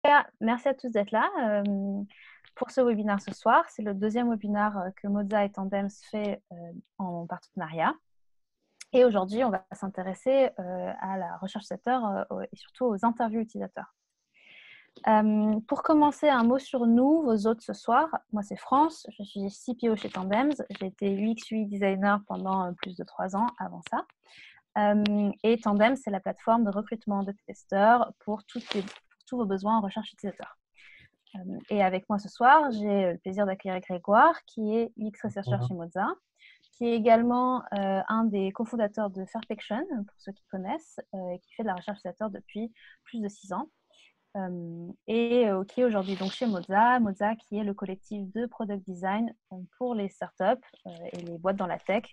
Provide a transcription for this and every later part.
cas, merci à tous d'être là pour ce webinaire ce soir. C'est le deuxième webinaire que Moza et Tandems fait en partenariat. Et aujourd'hui, on va s'intéresser à la recherche utilisateur et surtout aux interviews utilisateurs. Pour commencer, un mot sur nous, vos hôtes ce soir. Moi, c'est France, je suis CPO chez Tandems. J'ai été UX/UI designer pendant plus de 3 ans avant ça. Et Tandem, c'est la plateforme de recrutement de testeurs pour tous vos besoins en recherche utilisateur. Et avec moi ce soir, j'ai le plaisir d'accueillir Grégoire, qui est UX Researcher chez Moza, qui est également un des cofondateurs de Fairfaction, pour ceux qui connaissent, et qui fait de la recherche utilisateur depuis plus de 6 ans. Et qui est aujourd'hui donc chez Moza, qui est le collectif de product design pour les startups et les boîtes dans la tech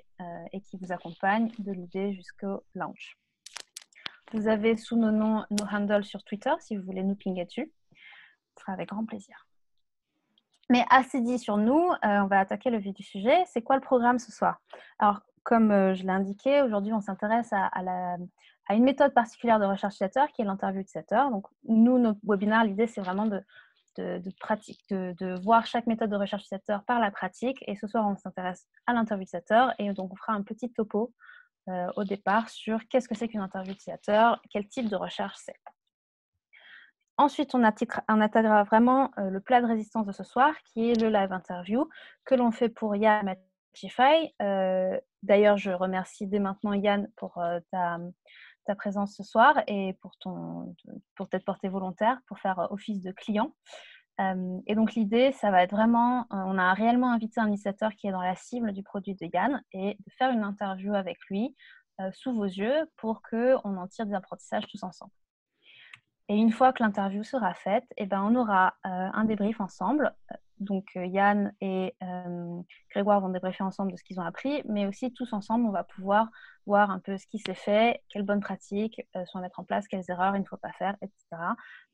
et qui vous accompagne de l'idée jusqu'au launch. Vous avez sous nos noms nos handles sur Twitter si vous voulez nous pinguer dessus. Ce sera avec grand plaisir. Mais assez dit sur nous, on va attaquer le vif du sujet. C'est quoi le programme ce soir? Alors, comme je l'ai indiqué, aujourd'hui, on s'intéresse à une méthode particulière de recherche utilisateur qui est l'interview utilisateur. Donc, nous, notre webinaire, l'idée, c'est vraiment de voir chaque méthode de recherche utilisateur par la pratique. Et ce soir, on s'intéresse à l'interview utilisateur et donc on fera un petit topo au départ sur qu'est-ce que c'est qu'une interview utilisateur, quel type de recherche c'est. Ensuite, on attaquera vraiment le plat de résistance de ce soir, qui est le live interview que l'on fait pour Yann Matify. D'ailleurs, je remercie dès maintenant Yann pour ta présence ce soir et pour t'être porté volontaire pour faire office de client. Et donc, l'idée, ça va être vraiment, on a réellement invité un utilisateur qui est dans la cible du produit de Yann et de faire une interview avec lui sous vos yeux pour qu'on en tire des apprentissages tous ensemble. Et une fois que l'interview sera faite, eh ben, on aura un débrief ensemble. Donc, Yann et Grégoire vont débriefer ensemble de ce qu'ils ont appris, mais aussi tous ensemble, on va pouvoir voir un peu ce qui s'est fait, quelles bonnes pratiques sont à mettre en place, quelles erreurs il ne faut pas faire, etc.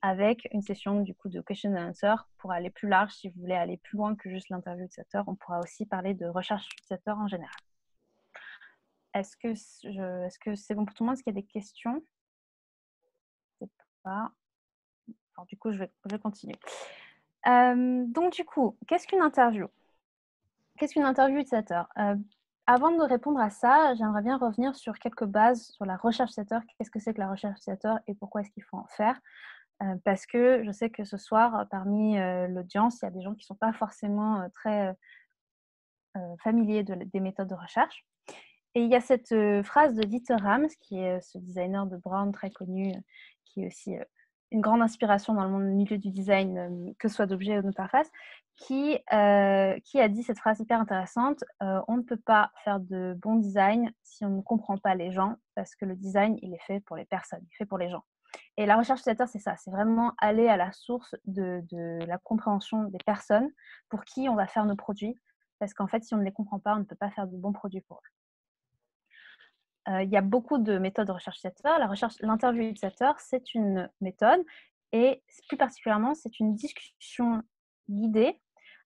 Avec une session du coup de question and answer pour aller plus large. Si vous voulez aller plus loin que juste l'interview utilisateur, on pourra aussi parler de recherche utilisateur en général. Est-ce que c'est bon pour tout le monde? Est-ce qu'il y a des questions? Pas. Alors, du coup, je vais continuer. Donc, du coup, qu'est-ce qu'une interview? Qu'est-ce qu'une interview utilisateur? Avant de répondre à ça, j'aimerais bien revenir sur quelques bases sur la recherche utilisateur. Qu'est-ce que c'est que la recherche utilisateur et pourquoi est-ce qu'il faut en faire? Parce que je sais que ce soir, parmi l'audience, il y a des gens qui ne sont pas forcément très familiers des méthodes de recherche. Et il y a cette phrase de Dieter Rams, qui est ce designer de Brown très connu, qui est aussi une grande inspiration dans le milieu du design, que ce soit d'objets ou d'interface, qui a dit cette phrase hyper intéressante, on ne peut pas faire de bon design si on ne comprend pas les gens, parce que le design, il est fait pour les personnes, il est fait pour les gens. Et la recherche utilisateur, c'est ça, c'est vraiment aller à la source de la compréhension des personnes pour qui on va faire nos produits, parce qu'en fait, si on ne les comprend pas, on ne peut pas faire de bons produits pour eux. Il y a beaucoup de méthodes de recherche utilisateur. L'interview utilisateur, c'est une méthode et plus particulièrement, c'est une discussion guidée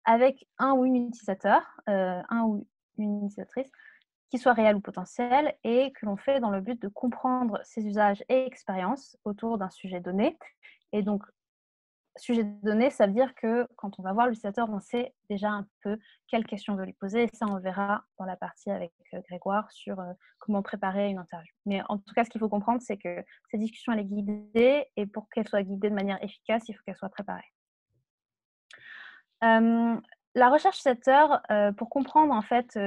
avec un ou une utilisateur, un ou une utilisatrice, qui soit réel ou potentiel et que l'on fait dans le but de comprendre ses usages et expériences autour d'un sujet donné. Et donc, sujet donné, ça veut dire que quand on va voir l'utilisateur, on sait déjà un peu quelles questions on veut lui poser. Et ça, on verra dans la partie avec Grégoire sur comment préparer une interview. Mais en tout cas, ce qu'il faut comprendre, c'est que cette discussion, elle est guidée. Et pour qu'elle soit guidée de manière efficace, il faut qu'elle soit préparée. La recherche utilisateur, pour comprendre en fait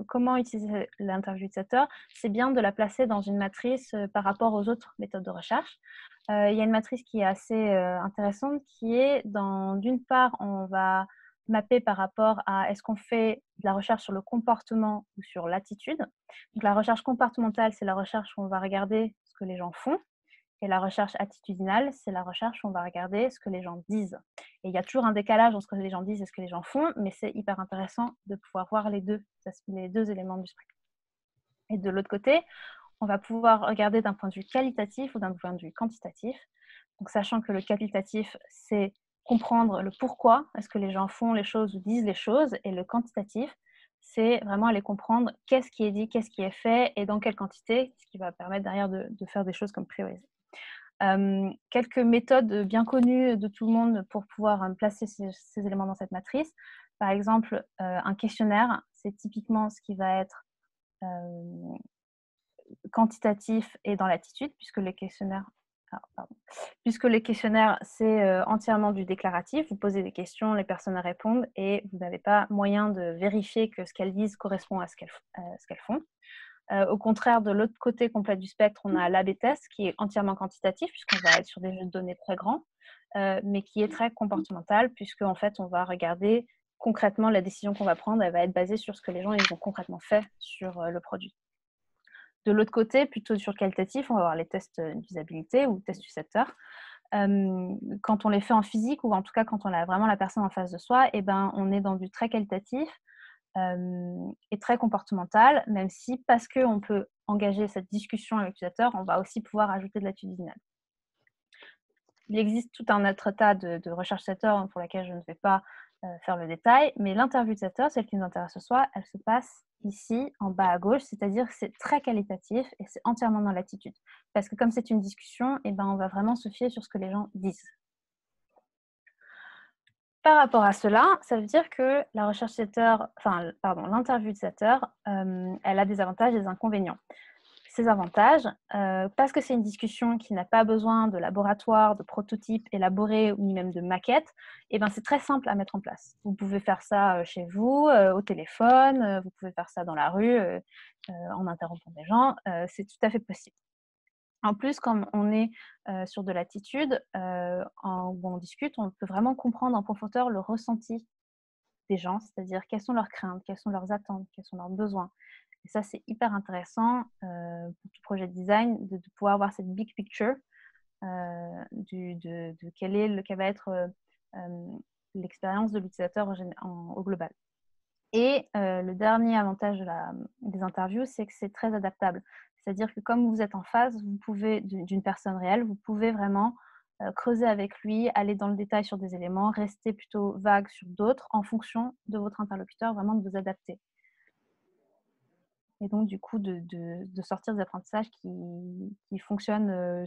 comment utiliser l'interview utilisateur, c'est bien de la placer dans une matrice par rapport aux autres méthodes de recherche. Il y a une matrice qui est assez intéressante qui est d'une part, on va mapper par rapport à est-ce qu'on fait de la recherche sur le comportement ou sur l'attitude. Donc la recherche comportementale, c'est la recherche où on va regarder ce que les gens font. Et la recherche attitudinale, c'est la recherche où on va regarder ce que les gens disent. Et il y a toujours un décalage entre ce que les gens disent et ce que les gens font, mais c'est hyper intéressant de pouvoir voir les deux éléments du spectre. Et de l'autre côté, on va pouvoir regarder d'un point de vue qualitatif ou d'un point de vue quantitatif. Donc, sachant que le qualitatif, c'est comprendre le pourquoi est-ce que les gens font les choses ou disent les choses, et le quantitatif, c'est vraiment aller comprendre qu'est-ce qui est dit, qu'est-ce qui est fait et dans quelle quantité, ce qui va permettre derrière de faire des choses comme prioriser. Quelques méthodes bien connues de tout le monde pour pouvoir placer ces éléments dans cette matrice. Par exemple, un questionnaire, c'est typiquement ce qui va être quantitatif et dans l'attitude, puisque les questionnaires, c'est entièrement du déclaratif. Vous posez des questions, les personnes répondent et vous n'avez pas moyen de vérifier que ce qu'elles disent correspond à ce qu'elles font. Au contraire, de l'autre côté complet du spectre, on a l'A/B test qui est entièrement quantitatif, puisqu'on va être sur des jeux de données très grands, mais qui est très comportemental, puisque en fait, on va regarder concrètement la décision qu'on va prendre, elle va être basée sur ce que les gens ils ont concrètement fait sur le produit. De l'autre côté, plutôt sur le qualitatif, on va avoir les tests d'usabilité ou tests utilisateurs. Quand on les fait en physique, ou en tout cas quand on a vraiment la personne en face de soi, eh ben, on est dans du très qualitatif et très comportemental, même si parce qu'on peut engager cette discussion avec l'utilisateur, on va aussi pouvoir ajouter de l'attitudinal. Il existe tout un autre tas de recherches utilisateurs pour lesquelles je ne vais pas faire le détail, mais l'interview utilisateur, celle qui nous intéresse ce soir, elle se passe ici, en bas à gauche, c'est-à-dire que c'est très qualitatif et c'est entièrement dans l'attitude. Parce que comme c'est une discussion, eh ben, on va vraiment se fier sur ce que les gens disent. Par rapport à cela, ça veut dire que la recherche utilisateur, l'interview utilisateur, elle a des avantages et des inconvénients. Ces avantages, parce que c'est une discussion qui n'a pas besoin de laboratoire, de prototypes élaborés, ni même de maquettes, et ben c'est très simple à mettre en place. Vous pouvez faire ça chez vous, au téléphone, vous pouvez faire ça dans la rue, en interrompant des gens, c'est tout à fait possible. En plus, comme on est sur de l'attitude, où on discute, on peut vraiment comprendre en profondeur le ressenti des gens, c'est-à-dire quelles sont leurs craintes, quelles sont leurs attentes, quels sont leurs besoins. Et ça, c'est hyper intéressant pour tout projet de design de pouvoir avoir cette big picture de quelle va être l'expérience de l'utilisateur au global. Et le dernier avantage des interviews, c'est que c'est très adaptable. C'est-à-dire que comme vous êtes en face, vous pouvez d'une personne réelle, vous pouvez vraiment creuser avec lui, aller dans le détail sur des éléments, rester plutôt vague sur d'autres en fonction de votre interlocuteur, vraiment de vous adapter. Et donc, du coup, de sortir des apprentissages qui fonctionnent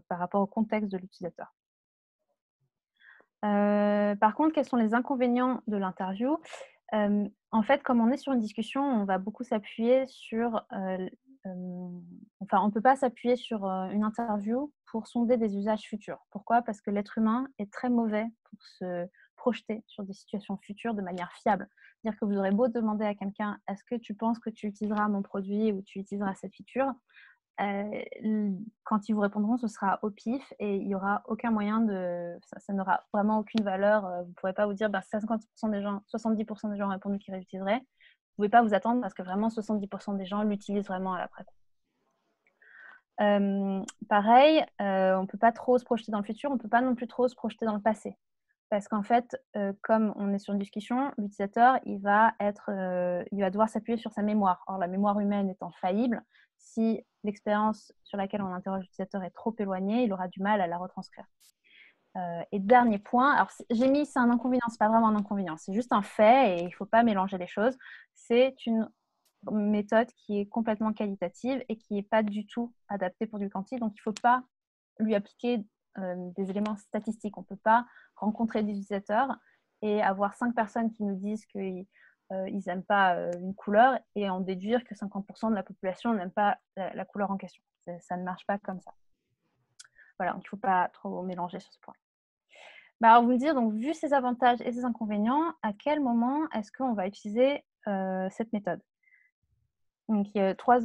par rapport au contexte de l'utilisateur. Par contre, quels sont les inconvénients de l'interview? En fait, comme on est sur une discussion, on va beaucoup s'appuyer sur, on ne peut pas s'appuyer sur une interview pour sonder des usages futurs. Pourquoi? Parce que l'être humain est très mauvais pour se projeter sur des situations futures de manière fiable. C'est-à-dire que vous aurez beau demander à quelqu'un: «Est-ce que tu penses que tu utiliseras mon produit ou tu utiliseras cette feature?» Quand ils vous répondront, ce sera au pif et il n'y aura aucun moyen ça n'aura vraiment aucune valeur. Vous ne pourrez pas vous dire 50% des gens, 70% des gens ont répondu qu'ils réutiliseraient. Vous ne pouvez pas vous attendre parce que vraiment 70% des gens l'utilisent vraiment à l'après. Pareil, on ne peut pas trop se projeter dans le futur, on ne peut pas non plus trop se projeter dans le passé. Parce qu'en fait, comme on est sur une discussion, l'utilisateur, il va devoir s'appuyer sur sa mémoire. Or, la mémoire humaine étant faillible, si l'expérience sur laquelle on interroge l'utilisateur est trop éloignée, il aura du mal à la retranscrire. Et dernier point, alors j'ai mis c'est un inconvénient, c'est pas vraiment un inconvénient, c'est juste un fait et il ne faut pas mélanger les choses. C'est une méthode qui est complètement qualitative et qui n'est pas du tout adaptée pour du quanti, donc il ne faut pas lui appliquer des éléments statistiques. On ne peut pas rencontrer des utilisateurs et avoir 5 personnes qui nous disent qu'ils n'aiment pas une couleur et en déduire que 50% de la population n'aime pas la couleur en question. Ça ne marche pas comme ça. Voilà, donc il ne faut pas trop mélanger sur ce point. Alors, vous me dire, donc, vu ces avantages et ces inconvénients, à quel moment est-ce qu'on va utiliser cette méthode? Donc, il y a trois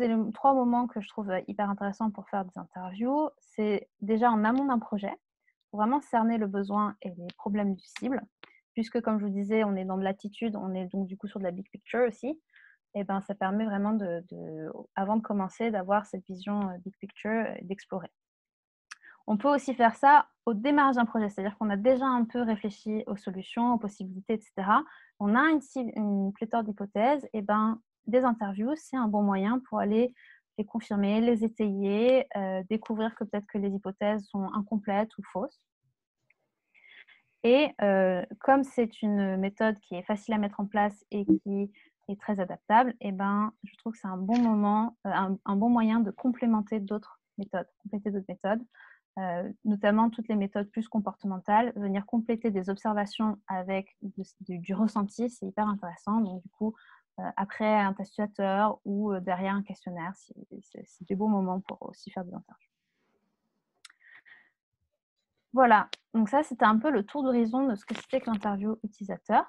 moments que je trouve hyper intéressants pour faire des interviews. C'est déjà en amont d'un projet, pour vraiment cerner le besoin et les problèmes du cible, puisque comme je vous disais, on est dans de l'attitude, on est donc du coup sur de la big picture aussi. Et ben, ça permet vraiment avant de commencer, d'avoir cette vision big picture et d'explorer. On peut aussi faire ça au démarrage d'un projet, c'est-à-dire qu'on a déjà un peu réfléchi aux solutions, aux possibilités, etc. On a une pléthore d'hypothèses, et ben, des interviews, c'est un bon moyen pour aller les confirmer, les étayer, découvrir que peut-être que les hypothèses sont incomplètes ou fausses. Et comme c'est une méthode qui est facile à mettre en place et qui est très adaptable, et ben, je trouve que c'est un bon moment, un bon moyen de compléter d'autres méthodes. notamment toutes les méthodes plus comportementales, venir compléter des observations avec du ressenti, c'est hyper intéressant. Donc du coup, après un test utilisateur ou derrière un questionnaire, c'est des bons moments pour aussi faire des interviews. Voilà, donc ça, c'était un peu le tour d'horizon de ce que c'était que l'interview utilisateur.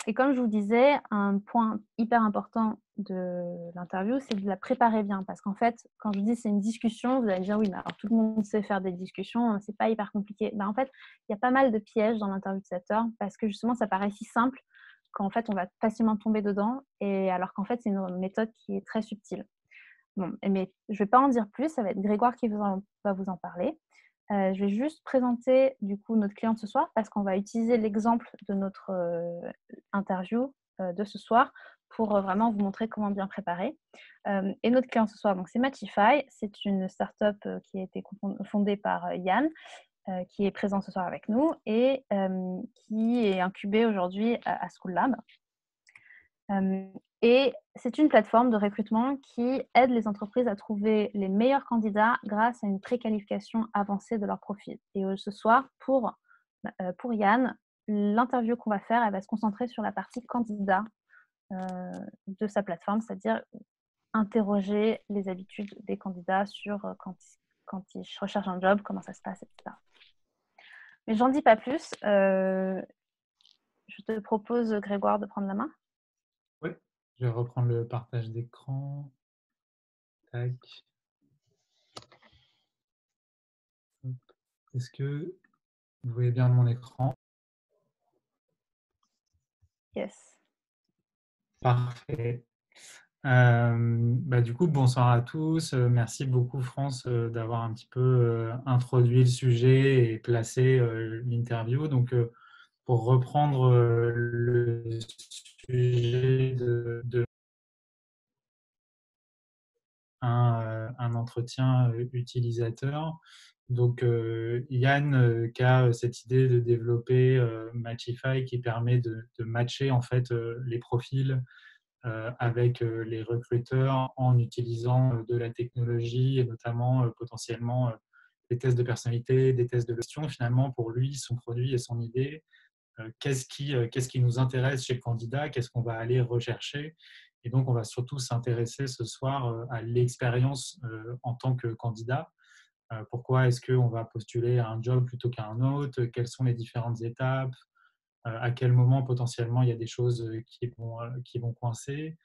Et comme je vous disais, un point hyper important de l'interview, c'est de la préparer bien. Parce qu'en fait, quand je dis c'est une discussion, vous allez me dire oui, mais alors tout le monde sait faire des discussions, c'est pas hyper compliqué. Ben, en fait, il y a pas mal de pièges dans l'interview utilisateur parce que justement, ça paraît si simple qu'en fait, on va facilement tomber dedans, et alors qu'en fait, c'est une méthode qui est très subtile. Bon, mais je vais pas en dire plus, ça va être Grégoire qui va vous en parler. Je vais juste présenter du coup notre cliente ce soir parce qu'on va utiliser l'exemple de notre interview de ce soir pour vraiment vous montrer comment bien préparer. Et notre client ce soir, donc c'est Matchify, c'est une startup qui a été fondée par Yann, qui est présent ce soir avec nous et qui est incubée aujourd'hui à School Lab. Et c'est une plateforme de recrutement qui aide les entreprises à trouver les meilleurs candidats grâce à une préqualification avancée de leur profil. Et ce soir, pour Yann, l'interview qu'on va faire, elle va se concentrer sur la partie candidat de sa plateforme, c'est-à-dire interroger les habitudes des candidats sur quand ils recherchent un job, comment ça se passe, etc. Mais j'en dis pas plus. Je te propose, Grégoire, de prendre la main. Oui, je vais reprendre le partage d'écran. Tac. Est-ce que vous voyez bien mon écran? Yes. Parfait. Du coup, bonsoir à tous. Merci beaucoup, France, d'avoir un petit peu introduit le sujet et placé l'interview. Donc, pour reprendre le sujet de un entretien utilisateur. Donc, Yann qui a cette idée de développer Matchify qui permet de matcher en fait les profils avec les recruteurs en utilisant de la technologie et notamment potentiellement des tests de personnalité, des tests de gestion. Finalement, pour lui, son produit et son idée, qu'est-ce qui nous intéresse chez le candidat, qu'est-ce qu'on va aller rechercher. Et donc, on va surtout s'intéresser ce soir à l'expérience en tant que candidat. Pourquoi est-ce qu'on va postuler à un job plutôt qu'à un autre? Quelles sont les différentes étapes? À quel moment potentiellement il y a des choses qui vont coincer?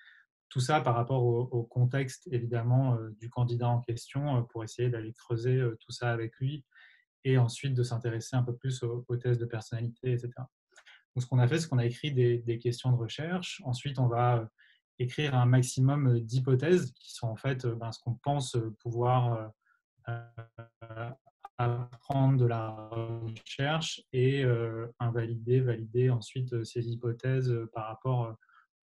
Tout ça par rapport au contexte évidemment du candidat en question pour essayer d'aller creuser tout ça avec lui et ensuite de s'intéresser un peu plus aux tests de personnalité, etc. Donc, ce qu'on a fait, c'est qu'on a écrit des questions de recherche. Ensuite, on va écrire un maximum d'hypothèses qui sont en fait ce qu'on pense pouvoir apprendre de la recherche et valider ensuite ces hypothèses par rapport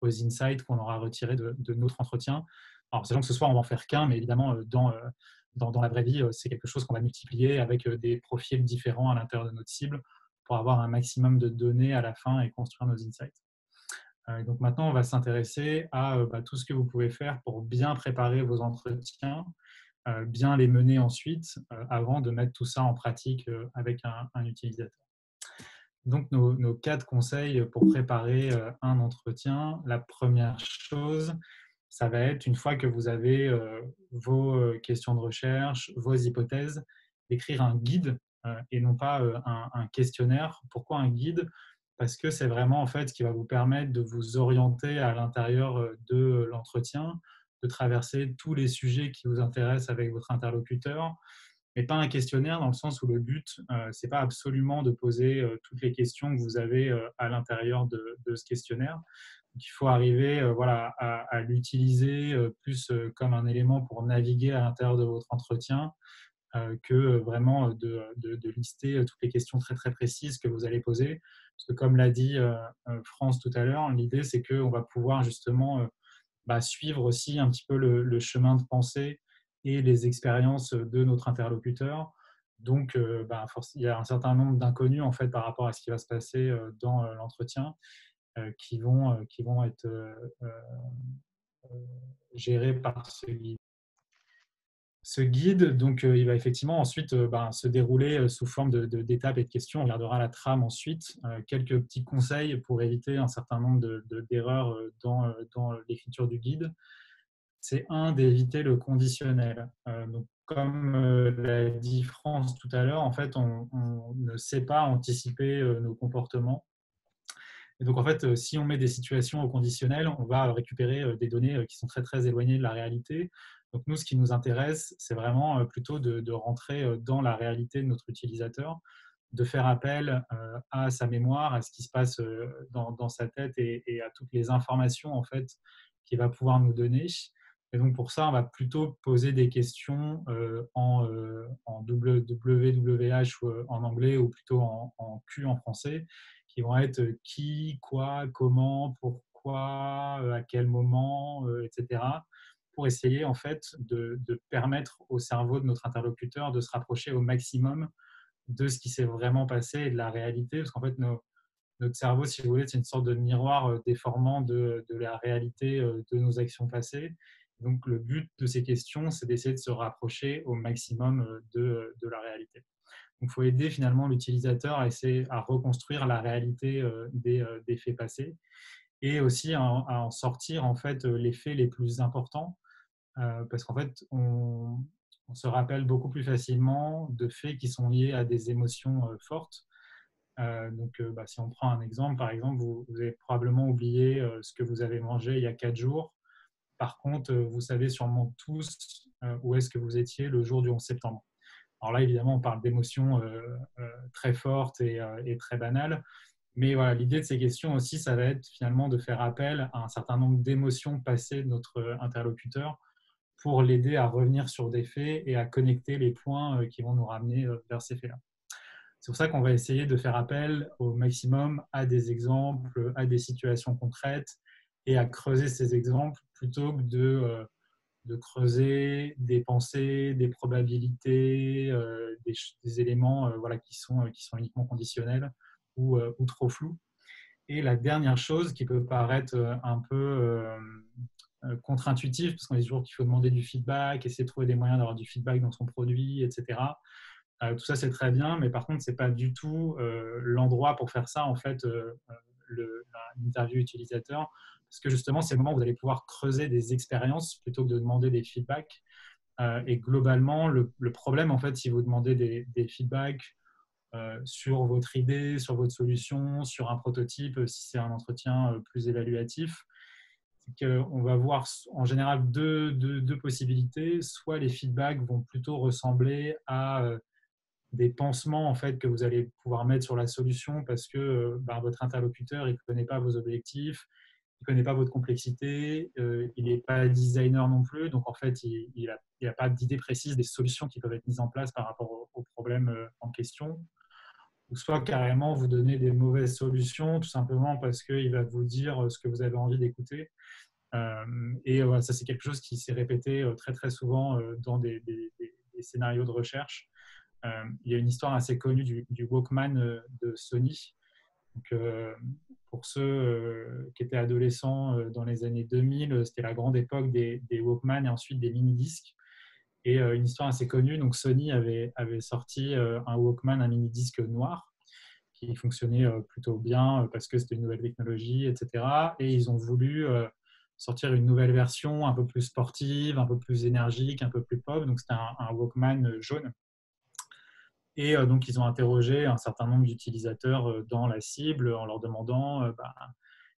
aux insights qu'on aura retirés de notre entretien. Alors, sachant que ce soir, on va en faire qu'un, mais évidemment, dans la vraie vie, c'est quelque chose qu'on va multiplier avec des profils différents à l'intérieur de notre cible pour avoir un maximum de données à la fin et construire nos insights. Donc maintenant, on va s'intéresser à tout ce que vous pouvez faire pour bien préparer vos entretiens, bien les mener ensuite avant de mettre tout ça en pratique avec un utilisateur. Donc, nos 4 conseils pour préparer un entretien. La première chose, ça va être, une fois que vous avez vos questions de recherche, vos hypothèses, d'écrire un guide et non pas un questionnaire. Pourquoi un guide? Parce que c'est vraiment en fait ce qui va vous permettre de vous orienter à l'intérieur de l'entretien, de traverser tous les sujets qui vous intéressent avec votre interlocuteur, mais pas un questionnaire dans le sens où le but, c'est pas absolument de poser toutes les questions que vous avez à l'intérieur de ce questionnaire. Donc, il faut arriver à l'utiliser plus comme un élément pour naviguer à l'intérieur de votre entretien que vraiment de lister toutes les questions très très précises que vous allez poser. Parce que comme l'a dit France tout à l'heure, l'idée c'est qu'on va pouvoir justement suivre aussi un petit peu le chemin de pensée et les expériences de notre interlocuteur. Donc, il y a un certain nombre d'inconnus en fait par rapport à ce qui va se passer dans l'entretien qui vont être gérés par ce guide. Ce guide, donc, il va effectivement ensuite se dérouler sous forme d'étapes et de questions. On regardera la trame ensuite. Quelques petits conseils pour éviter un certain nombre d'erreurs dans l'écriture du guide. C'est d'éviter le conditionnel. Donc, comme l'a dit France tout à l'heure, en fait, on ne sait pas anticiper nos comportements. Et donc, en fait, si on met des situations au conditionnel, on va récupérer des données qui sont très, très éloignées de la réalité. Donc, nous, ce qui nous intéresse, c'est vraiment plutôt de rentrer dans la réalité de notre utilisateur, de faire appel à sa mémoire, à ce qui se passe dans sa tête et à toutes les informations, en fait, qu'il va pouvoir nous donner. Et donc, pour ça, on va plutôt poser des questions en WWH en anglais ou plutôt en Q en français, qui vont être qui, quoi, comment, pourquoi, à quel moment, etc., pour essayer en fait de permettre au cerveau de notre interlocuteur de se rapprocher au maximum de ce qui s'est vraiment passé et de la réalité, parce qu'en fait notre cerveau, si vous voulez, c'est une sorte de miroir déformant de la réalité de nos actions passées. Donc le but de ces questions, c'est d'essayer de se rapprocher au maximum de la réalité. Donc, il faut aider finalement l'utilisateur à essayer à reconstruire la réalité des faits passés et aussi à en sortir en fait les faits les plus importants parce qu'en fait on se rappelle beaucoup plus facilement de faits qui sont liés à des émotions fortes. Donc, si on prend un exemple, par exemple, vous avez probablement oublié ce que vous avez mangé il y a 4 jours. Par contre, vous savez sûrement tous où est-ce que vous étiez le jour du 11 septembre. Alors là, évidemment, on parle d'émotions très fortes et très banales. Mais voilà, l'idée de ces questions aussi, ça va être finalement de faire appel à un certain nombre d'émotions passées de notre interlocuteur pour l'aider à revenir sur des faits et à connecter les points qui vont nous ramener vers ces faits-là. C'est pour ça qu'on va essayer de faire appel au maximum à des exemples, à des situations concrètes et à creuser ces exemples plutôt que de creuser des pensées, des probabilités, des éléments voilà, qui sont uniquement conditionnels ou trop flous. Et la dernière chose qui peut paraître un peu contre-intuitive, parce qu'on dit toujours qu'il faut demander du feedback, essayer de trouver des moyens d'avoir du feedback dans son produit, etc. Tout ça, c'est très bien, mais par contre, ce n'est pas du tout l'endroit pour faire ça, en fait, l'interview utilisateur, parce que justement, c'est le moment où vous allez pouvoir creuser des expériences plutôt que de demander des feedbacks. Et globalement, le problème, en fait, si vous demandez des feedbacks sur votre idée, sur votre solution, sur un prototype, si c'est un entretien plus évaluatif, c'est qu'on va voir en général deux possibilités. Soit les feedbacks vont plutôt ressembler à des pansements en fait, que vous allez pouvoir mettre sur la solution parce que votre interlocuteur ne connaît pas vos objectifs, il ne connaît pas votre complexité, il n'est pas designer non plus, donc en fait, il n'a pas d'idée précise des solutions qui peuvent être mises en place par rapport au problème en question. Ou soit carrément vous donner des mauvaises solutions, tout simplement parce qu'il va vous dire ce que vous avez envie d'écouter. Ça, c'est quelque chose qui s'est répété très très souvent dans des scénarios de recherche. Il y a une histoire assez connue du Walkman de Sony. Donc, pour ceux qui étaient adolescents dans les années 2000, c'était la grande époque des Walkman et ensuite des mini-disques. Et une histoire assez connue, donc Sony avait sorti un Walkman, un mini-disque noir qui fonctionnait plutôt bien parce que c'était une nouvelle technologie, etc. Et ils ont voulu sortir une nouvelle version un peu plus sportive, un peu plus énergique, un peu plus pop. Donc c'était un Walkman jaune. Et donc, ils ont interrogé un certain nombre d'utilisateurs dans la cible en leur demandant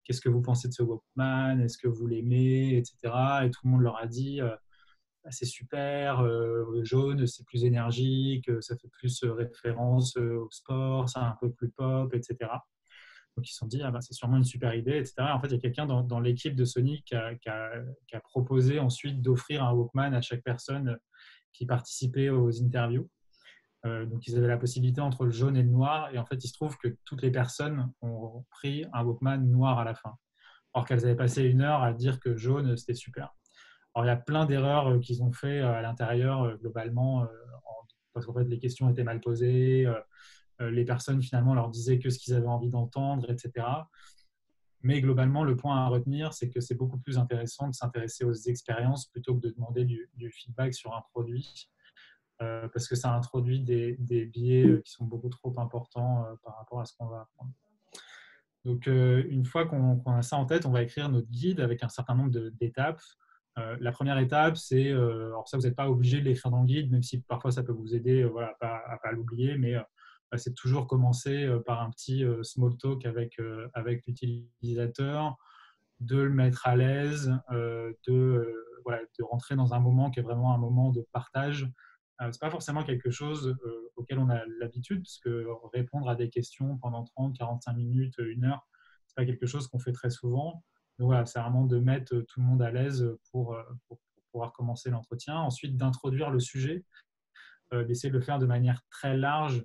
qu'est-ce que vous pensez de ce Walkman, est-ce que vous l'aimez, etc. Et tout le monde leur a dit c'est super, jaune, c'est plus énergique, ça fait plus référence au sport, c'est un peu plus pop, etc. Donc, ils se sont dit c'est sûrement une super idée, etc. Et en fait, il y a quelqu'un dans l'équipe de Sony qui a proposé ensuite d'offrir un Walkman à chaque personne qui participait aux interviews. Donc, ils avaient la possibilité entre le jaune et le noir. Et en fait, il se trouve que toutes les personnes ont pris un Walkman noir à la fin. Alors qu'elles avaient passé 1 heure à dire que jaune, c'était super. Alors, il y a plein d'erreurs qu'ils ont fait à l'intérieur, globalement, parce qu'en fait, les questions étaient mal posées. Les personnes, finalement, leur disaient que ce qu'ils avaient envie d'entendre, etc. Mais globalement, le point à retenir, c'est que c'est beaucoup plus intéressant de s'intéresser aux expériences plutôt que de demander du feedback sur un produit, parce que ça introduit des biais qui sont beaucoup trop importants par rapport à ce qu'on va apprendre. Donc, une fois qu'on a ça en tête, on va écrire notre guide avec un certain nombre d'étapes. La première étape, c'est, alors ça, vous n'êtes pas obligé de l'écrire dans le guide, même si parfois ça peut vous aider voilà, à pas l'oublier, mais c'est toujours commencer par un petit small talk avec l'utilisateur, de le mettre à l'aise, voilà, de rentrer dans un moment qui est vraiment un moment de partage. Ce n'est pas forcément quelque chose auquel on a l'habitude, parce que répondre à des questions pendant 30, 45 minutes, une heure, ce n'est pas quelque chose qu'on fait très souvent. Donc voilà, c'est vraiment de mettre tout le monde à l'aise pour pouvoir commencer l'entretien. Ensuite, d'introduire le sujet, d'essayer de le faire de manière très large,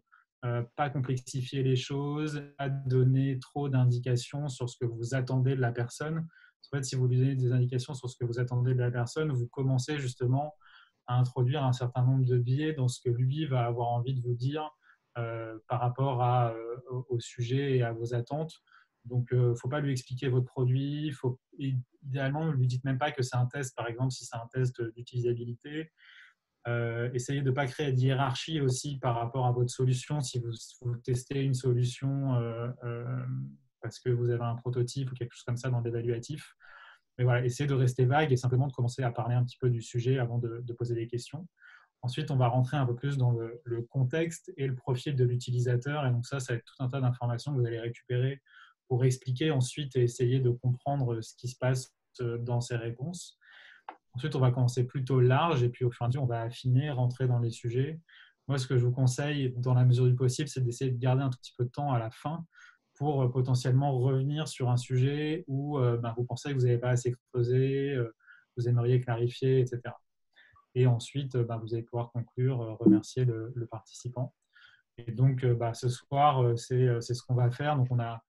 pas complexifier les choses, pas donner trop d'indications sur ce que vous attendez de la personne. En fait, si vous lui donnez des indications sur ce que vous attendez de la personne, vous commencez justement à introduire un certain nombre de biais dans ce que lui va avoir envie de vous dire par rapport au sujet et à vos attentes. Donc, il ne faut pas lui expliquer votre produit. Idéalement, ne lui dites même pas que c'est un test, par exemple, si c'est un test d'utilisabilité. Essayez de ne pas créer de hiérarchie aussi par rapport à votre solution. Si vous testez une solution parce que vous avez un prototype ou quelque chose comme ça dans l'évaluatif, mais voilà, essayez de rester vague et simplement de commencer à parler un petit peu du sujet avant de poser des questions. Ensuite, on va rentrer un peu plus dans le contexte et le profil de l'utilisateur. Et donc ça va être tout un tas d'informations que vous allez récupérer pour expliquer ensuite et essayer de comprendre ce qui se passe dans ces réponses. Ensuite, on va commencer plutôt large et puis au fur et à mesure, on va affiner, rentrer dans les sujets. Moi, ce que je vous conseille, dans la mesure du possible, c'est d'essayer de garder un tout petit peu de temps à la fin pour potentiellement revenir sur un sujet où vous pensez que vous n'avez pas assez creusé, vous aimeriez clarifier, etc. Et ensuite, vous allez pouvoir conclure, remercier le participant. Et donc, ce soir, c'est ce qu'on va faire. Donc, on a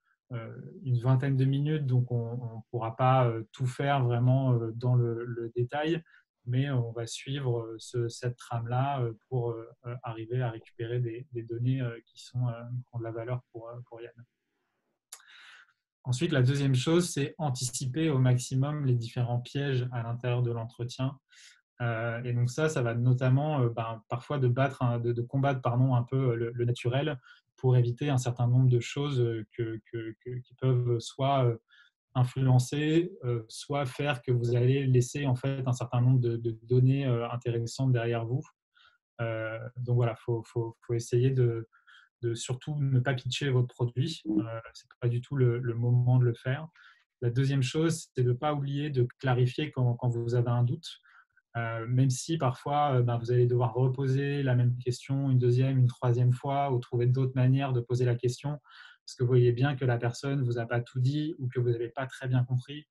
une vingtaine de minutes, donc on ne pourra pas tout faire vraiment dans le détail, mais on va suivre cette trame-là pour arriver à récupérer des données qui ont de la valeur pour Yann. Ensuite, la deuxième chose, c'est anticiper au maximum les différents pièges à l'intérieur de l'entretien. Et donc ça va notamment parfois de combattre un peu le naturel pour éviter un certain nombre de choses qui peuvent soit influencer, soit faire que vous allez laisser en fait un certain nombre de données intéressantes derrière vous. Donc voilà, faut essayer de surtout ne pas pitcher votre produit. C'est pas du tout le moment de le faire. La deuxième chose, c'est de ne pas oublier de clarifier quand vous avez un doute. Même si parfois vous allez devoir reposer la même question une deuxième, une troisième fois ou trouver d'autres manières de poser la question parce que vous voyez bien que la personne ne vous a pas tout dit ou que vous n'avez pas très bien compris,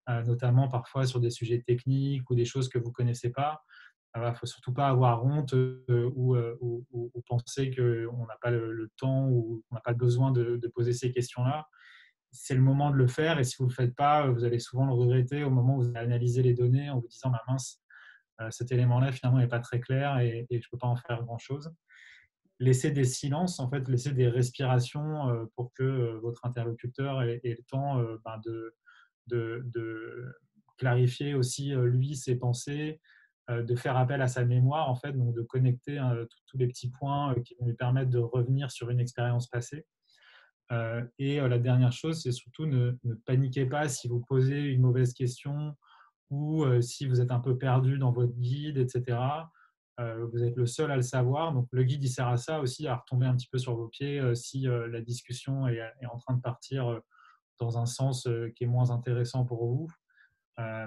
notamment parfois sur des sujets techniques ou des choses que vous ne connaissez pas. Il ne faut surtout pas avoir honte ou penser qu'on n'a pas le temps ou qu'on n'a pas besoin de poser ces questions-là. C'est le moment de le faire et si vous ne le faites pas, vous allez souvent le regretter au moment où vous allez analyser les données en vous disant mince, cet élément-là finalement n'est pas très clair et je ne peux pas en faire grand-chose. Laissez des silences, en fait, laissez des respirations pour que votre interlocuteur ait le temps de clarifier aussi lui ses pensées, de faire appel à sa mémoire en fait, donc de connecter tous les petits points qui vont lui permettre de revenir sur une expérience passée. Et la dernière chose, c'est surtout ne paniquez pas si vous posez une mauvaise question ou si vous êtes un peu perdu dans votre guide, etc. Vous êtes le seul à le savoir. Donc, le guide, il sert à ça aussi, à retomber un petit peu sur vos pieds si la discussion est en train de partir dans un sens qui est moins intéressant pour vous.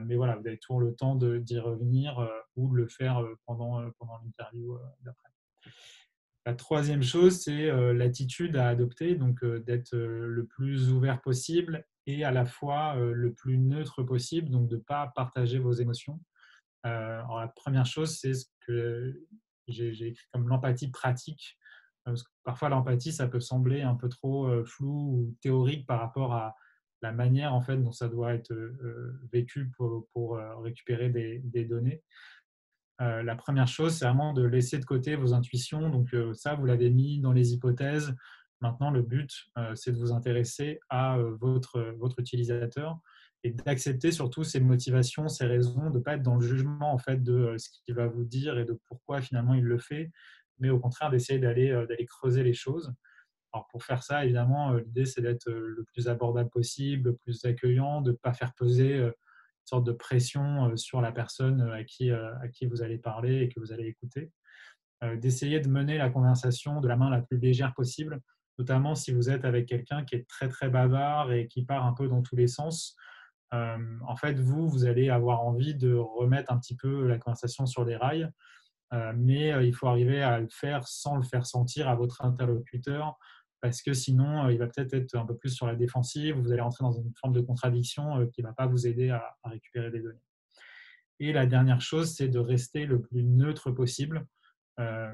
Mais voilà, vous avez toujours le temps d'y revenir ou de le faire pendant l'interview d'après. La troisième chose, c'est l'attitude à adopter, donc d'être le plus ouvert possible et à la fois le plus neutre possible, donc de ne pas partager vos émotions. Alors la première chose, c'est ce que j'ai écrit comme l'empathie pratique. Parce que parfois, l'empathie, ça peut sembler un peu trop flou ou théorique par rapport à la manière en fait, dont ça doit être vécu pour récupérer des données. La première chose, c'est vraiment de laisser de côté vos intuitions. Donc ça, vous l'avez mis dans les hypothèses. Maintenant, le but, c'est de vous intéresser à votre utilisateur et d'accepter surtout ses motivations, ses raisons, de ne pas être dans le jugement en fait, de ce qu'il va vous dire et de pourquoi finalement il le fait, mais au contraire d'essayer d'aller creuser les choses. Alors pour faire ça, évidemment, l'idée c'est d'être le plus abordable possible, le plus accueillant, de ne pas faire peser une sorte de pression sur la personne à qui vous allez parler et que vous allez écouter. D'essayer de mener la conversation de la main la plus légère possible, notamment si vous êtes avec quelqu'un qui est très très bavard et qui part un peu dans tous les sens. En fait, vous allez avoir envie de remettre un petit peu la conversation sur les rails, mais il faut arriver à le faire sans le faire sentir à votre interlocuteur, parce que sinon, il va peut-être être un peu plus sur la défensive, vous allez rentrer dans une forme de contradiction qui ne va pas vous aider à récupérer des données. Et la dernière chose, c'est de rester le plus neutre possible.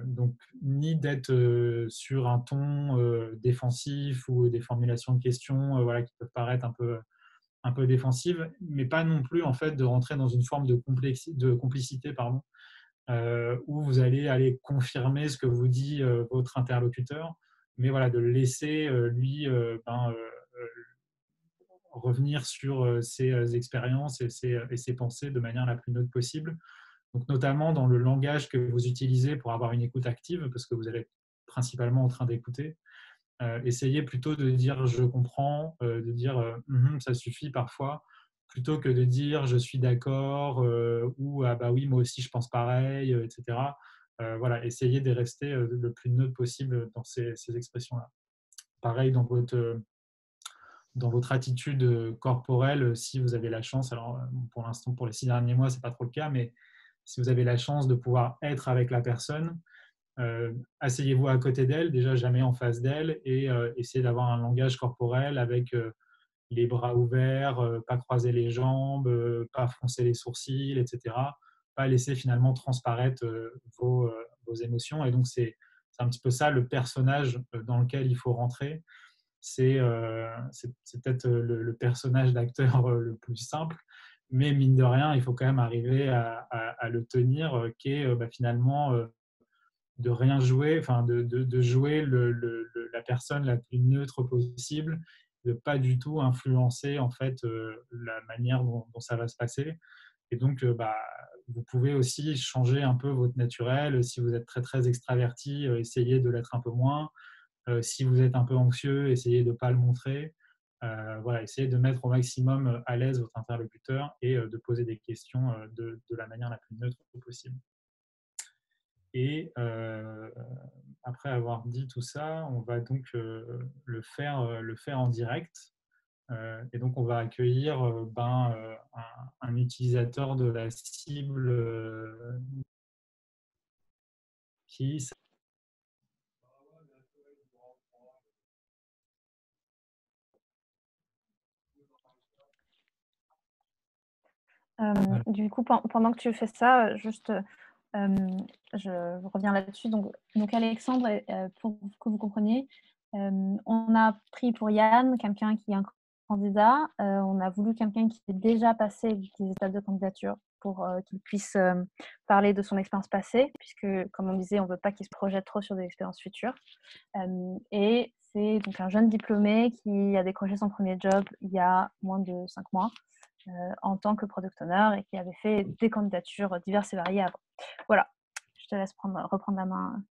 Donc, ni d'être sur un ton défensif ou des formulations de questions voilà, qui peuvent paraître un peu défensives, mais pas non plus en fait, de rentrer dans une forme de complicité pardon, où vous allez aller confirmer ce que vous dit votre interlocuteur, mais voilà, de le laisser lui revenir sur ses expériences et ses pensées de manière la plus neutre possible. Donc, notamment dans le langage que vous utilisez pour avoir une écoute active, parce que vous allez être principalement en train d'écouter. Essayez plutôt de dire je comprends, de dire ça suffit parfois, plutôt que de dire je suis d'accord ou ah bah oui, moi aussi je pense pareil, etc. Voilà, essayez de rester le plus neutre possible dans ces expressions-là. Pareil dans votre attitude corporelle, si vous avez la chance, alors pour l'instant, pour les 6 derniers mois, ce n'est pas trop le cas, mais si vous avez la chance de pouvoir être avec la personne, asseyez-vous à côté d'elle, déjà jamais en face d'elle, et essayez d'avoir un langage corporel avec les bras ouverts, pas croiser les jambes, pas froncer les sourcils, etc. Pas laisser finalement transparaître vos émotions. Et donc, c'est un petit peu ça le personnage dans lequel il faut rentrer. C'est peut-être le personnage d'acteur le plus simple, mais mine de rien, il faut quand même arriver à le tenir, qui est finalement de rien jouer, enfin de jouer la personne la plus neutre possible, de pas du tout influencer en fait la manière dont ça va se passer. Et donc, vous pouvez aussi changer un peu votre naturel. Si vous êtes très très extraverti, essayez de l'être un peu moins. Si vous êtes un peu anxieux, essayez de ne pas le montrer. Voilà, essayez de mettre au maximum à l'aise votre interlocuteur et de poser des questions de la manière la plus neutre possible. Et après avoir dit tout ça, on va donc le faire en direct. Et donc, on va accueillir un utilisateur de la cible qui… Du coup, pendant que tu fais ça, juste, je reviens là-dessus. Donc Alexandre, pour que vous compreniez, on a pris pour Yann quelqu'un qui est un candidat. On a voulu quelqu'un qui ait déjà passé les étapes de candidature pour qu'il puisse parler de son expérience passée, puisque, comme on disait, on ne veut pas qu'il se projette trop sur des expériences futures. Et c'est donc un jeune diplômé qui a décroché son premier job il y a moins de 5 mois. En tant que product owner et qui avait fait des candidatures diverses et variées avant. Voilà, je te laisse reprendre la main,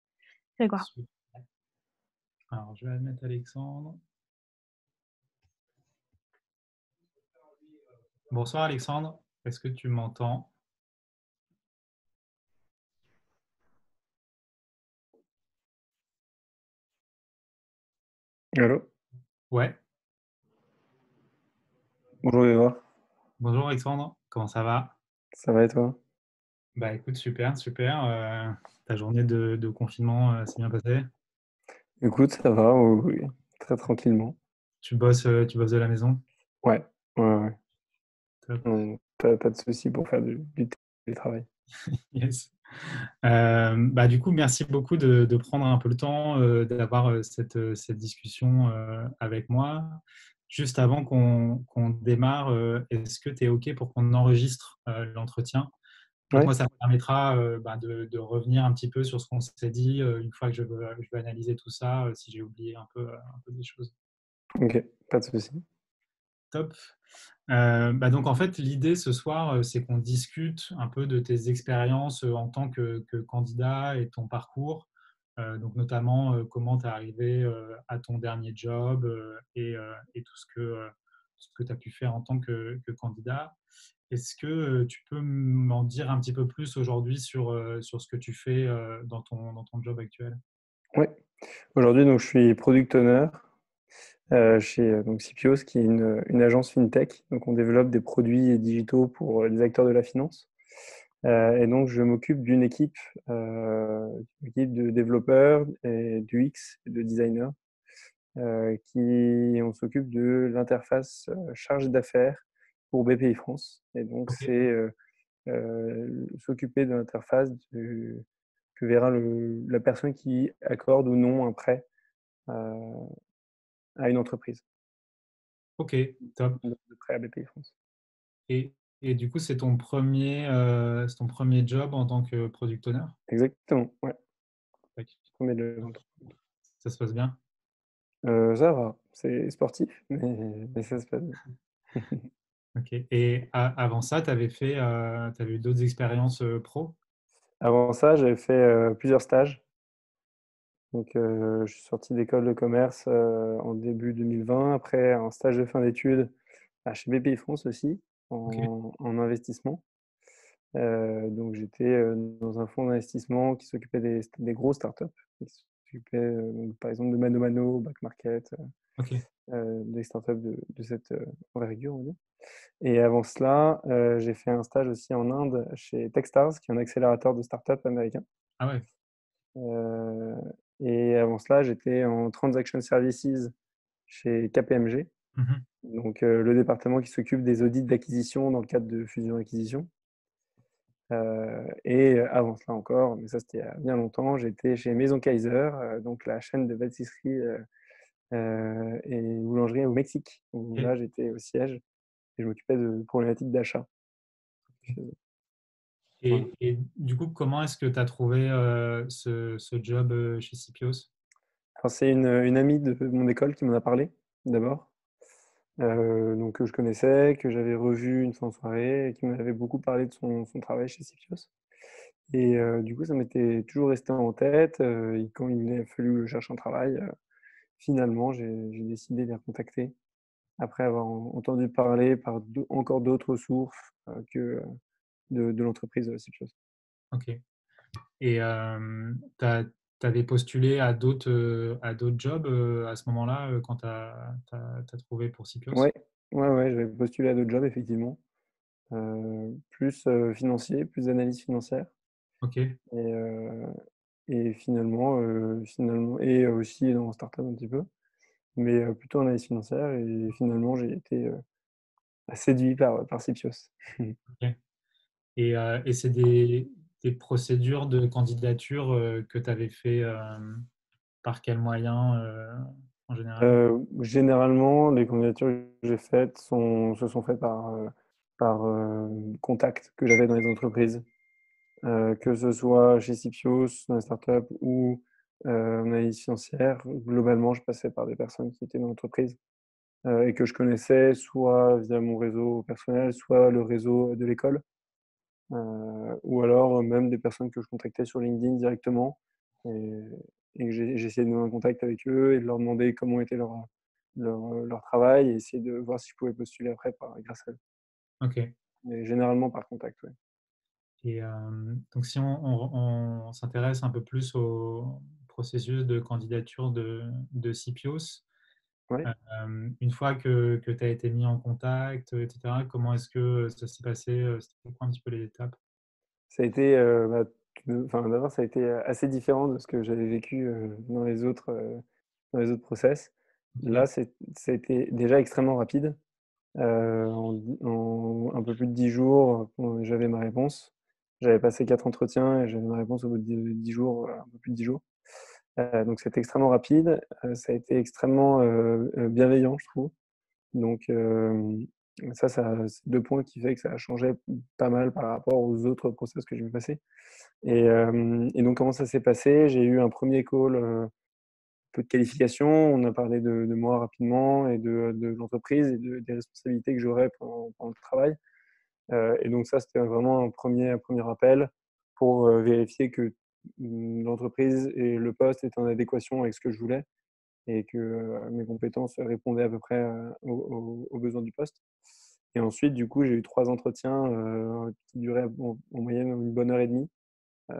Grégoire. Alors, je vais admettre Alexandre. Bonsoir Alexandre, est-ce que tu m'entends? Allô? Ouais. Bonjour Eva, Bonjour Alexandre, comment ça va? ça va et toi? Bah écoute, super, super. Ta journée de confinement s'est bien passée? Écoute, ça va, oui, oui, très tranquillement. Tu bosses de la maison? Ouais, ouais. Top. Pas de souci pour faire du télétravail. Yes. Du coup, merci beaucoup de prendre un peu le temps d'avoir cette discussion avec moi. Juste avant qu'on démarre, est-ce que tu es OK pour qu'on enregistre l'entretien? Donc, Ouais, moi, ça me permettra de revenir un petit peu sur ce qu'on s'est dit une fois que je veux analyser tout ça, si j'ai oublié un peu des choses. ok, pas de souci. Top. Donc, en fait, l'idée ce soir, c'est qu'on discute un peu de tes expériences en tant que candidat et ton parcours. Donc, notamment, comment tu es arrivé à ton dernier job et tout ce que tu as pu faire en tant que candidat. Est-ce que tu peux m'en dire un petit peu plus aujourd'hui sur ce que tu fais dans ton job actuel? Ouais, aujourd'hui, donc, je suis product owner chez donc CPOS, qui est une agence fintech. Donc, on développe des produits digitaux pour les acteurs de la finance. Et donc, je m'occupe d'une équipe de développeurs et d'UX et de designers on s'occupe de l'interface chargé d'affaires pour BPI France. Et donc, Ok, c'est s'occuper de l'interface que verra la personne qui accorde ou non un prêt euh, à une entreprise, ok, top. de prêt à BPI France. Et, et du coup, c'est ton premier job en tant que product owner? Exactement, ouais. Tac. Premier de l'entreprise. Ça se passe bien? Ça va, c'est sportif, mais ça se passe bien. Ok. Et avant ça, tu avais eu d'autres expériences pro? Avant ça, j'avais fait plusieurs stages. Donc, je suis sorti d'école de commerce en début 2020, après un stage de fin d'études chez BPI France aussi, Ok, en investissement. Donc, j'étais dans un fonds d'investissement qui s'occupait des grosses startups, qui s'occupait donc, par exemple de Mano Mano, Back Market, ok, des startups de cette envergure, on va dire. Et avant cela, j'ai fait un stage aussi en Inde chez Techstars, qui est un accélérateur de startups américain. ah ouais, Euh, et avant cela, j'étais en Transaction Services chez KPMG, mhm, donc le département qui s'occupe des audits d'acquisition dans le cadre de fusion-acquisition. Et avant cela encore, mais ça c'était il y a bien longtemps, j'étais chez Maison Kaiser, donc la chaîne de pâtisserie et boulangerie au Mexique, où ok, là j'étais au siège et je m'occupais de problématiques d'achat chez eux. Voilà. et du coup, comment est-ce que tu as trouvé ce job chez CPOS? Alors, c'est une amie de mon école qui m'en a parlé d'abord. Donc que je connaissais, que j'avais revu une fois en soirée et qui m'avait beaucoup parlé de son travail chez Cipios. Et du coup, ça m'était toujours resté en tête. Et quand il a fallu que je cherche un travail, finalement, j'ai décidé de les recontacter après avoir entendu parler par encore d'autres sources que de l'entreprise Cipios. Ok. Et tu avais postulé à d'autres jobs à ce moment-là quand tu as trouvé pour CPOS? Ouais, ouais, j'avais postulé à d'autres jobs, effectivement. Plus financier, plus d'analyse financière. Ok, Et, et finalement et aussi dans start-up un petit peu, mais plutôt en analyse financière et finalement j'ai été, séduit par Cipios. ok. Et c'est des procédures de candidature que tu avais fait par quel moyen en général? Généralement, les candidatures que j'ai faites se sont faites par contact que j'avais dans les entreprises, que ce soit chez Cipios, dans les startups ou en analyse financière. Globalement, je passais par des personnes qui étaient dans l'entreprise. Et que je connaissais soit via mon réseau personnel, soit le réseau de l'école, ou alors même des personnes que je contactais sur LinkedIn directement et, et que j'essayais de nouer un contact avec eux et de leur demander comment était leur travail et essayer de voir si je pouvais postuler après grâce à eux. Ok. Mais généralement par contact, ouais. Et donc, si on s'intéresse un peu plus au processus de candidature de CPOS, Ouais. une fois que tu as été mis en contact, etc., comment est-ce que ça s'est passé? C'était quoi un petit peu les étapes? Ça a été, enfin, d'abord, ça a été assez différent de ce que j'avais vécu dans les autres process. Ok, Là, ça a été déjà extrêmement rapide. En un peu plus de 10 jours, j'avais ma réponse. J'avais passé 4 entretiens et j'avais ma réponse au bout de 10 jours, un peu plus de 10 jours. Donc c'était extrêmement rapide. Ça a été extrêmement bienveillant, je trouve. Donc Ça, c'est 2 points qui fait que ça a changé pas mal par rapport aux autres process que j'ai vu passer et donc comment ça s'est passé? J'ai eu un premier call, peu de qualification. On a parlé de moi rapidement et de l'entreprise et des responsabilités que j'aurais pendant le travail. Et donc ça, c'était vraiment un premier appel pour, vérifier que, l'entreprise et le poste étaient en adéquation avec ce que je voulais et que, mes compétences répondaient à peu près, aux besoins du poste. Et ensuite, du coup, j'ai eu 3 entretiens, qui duraient en moyenne une bonne heure et demie. Heu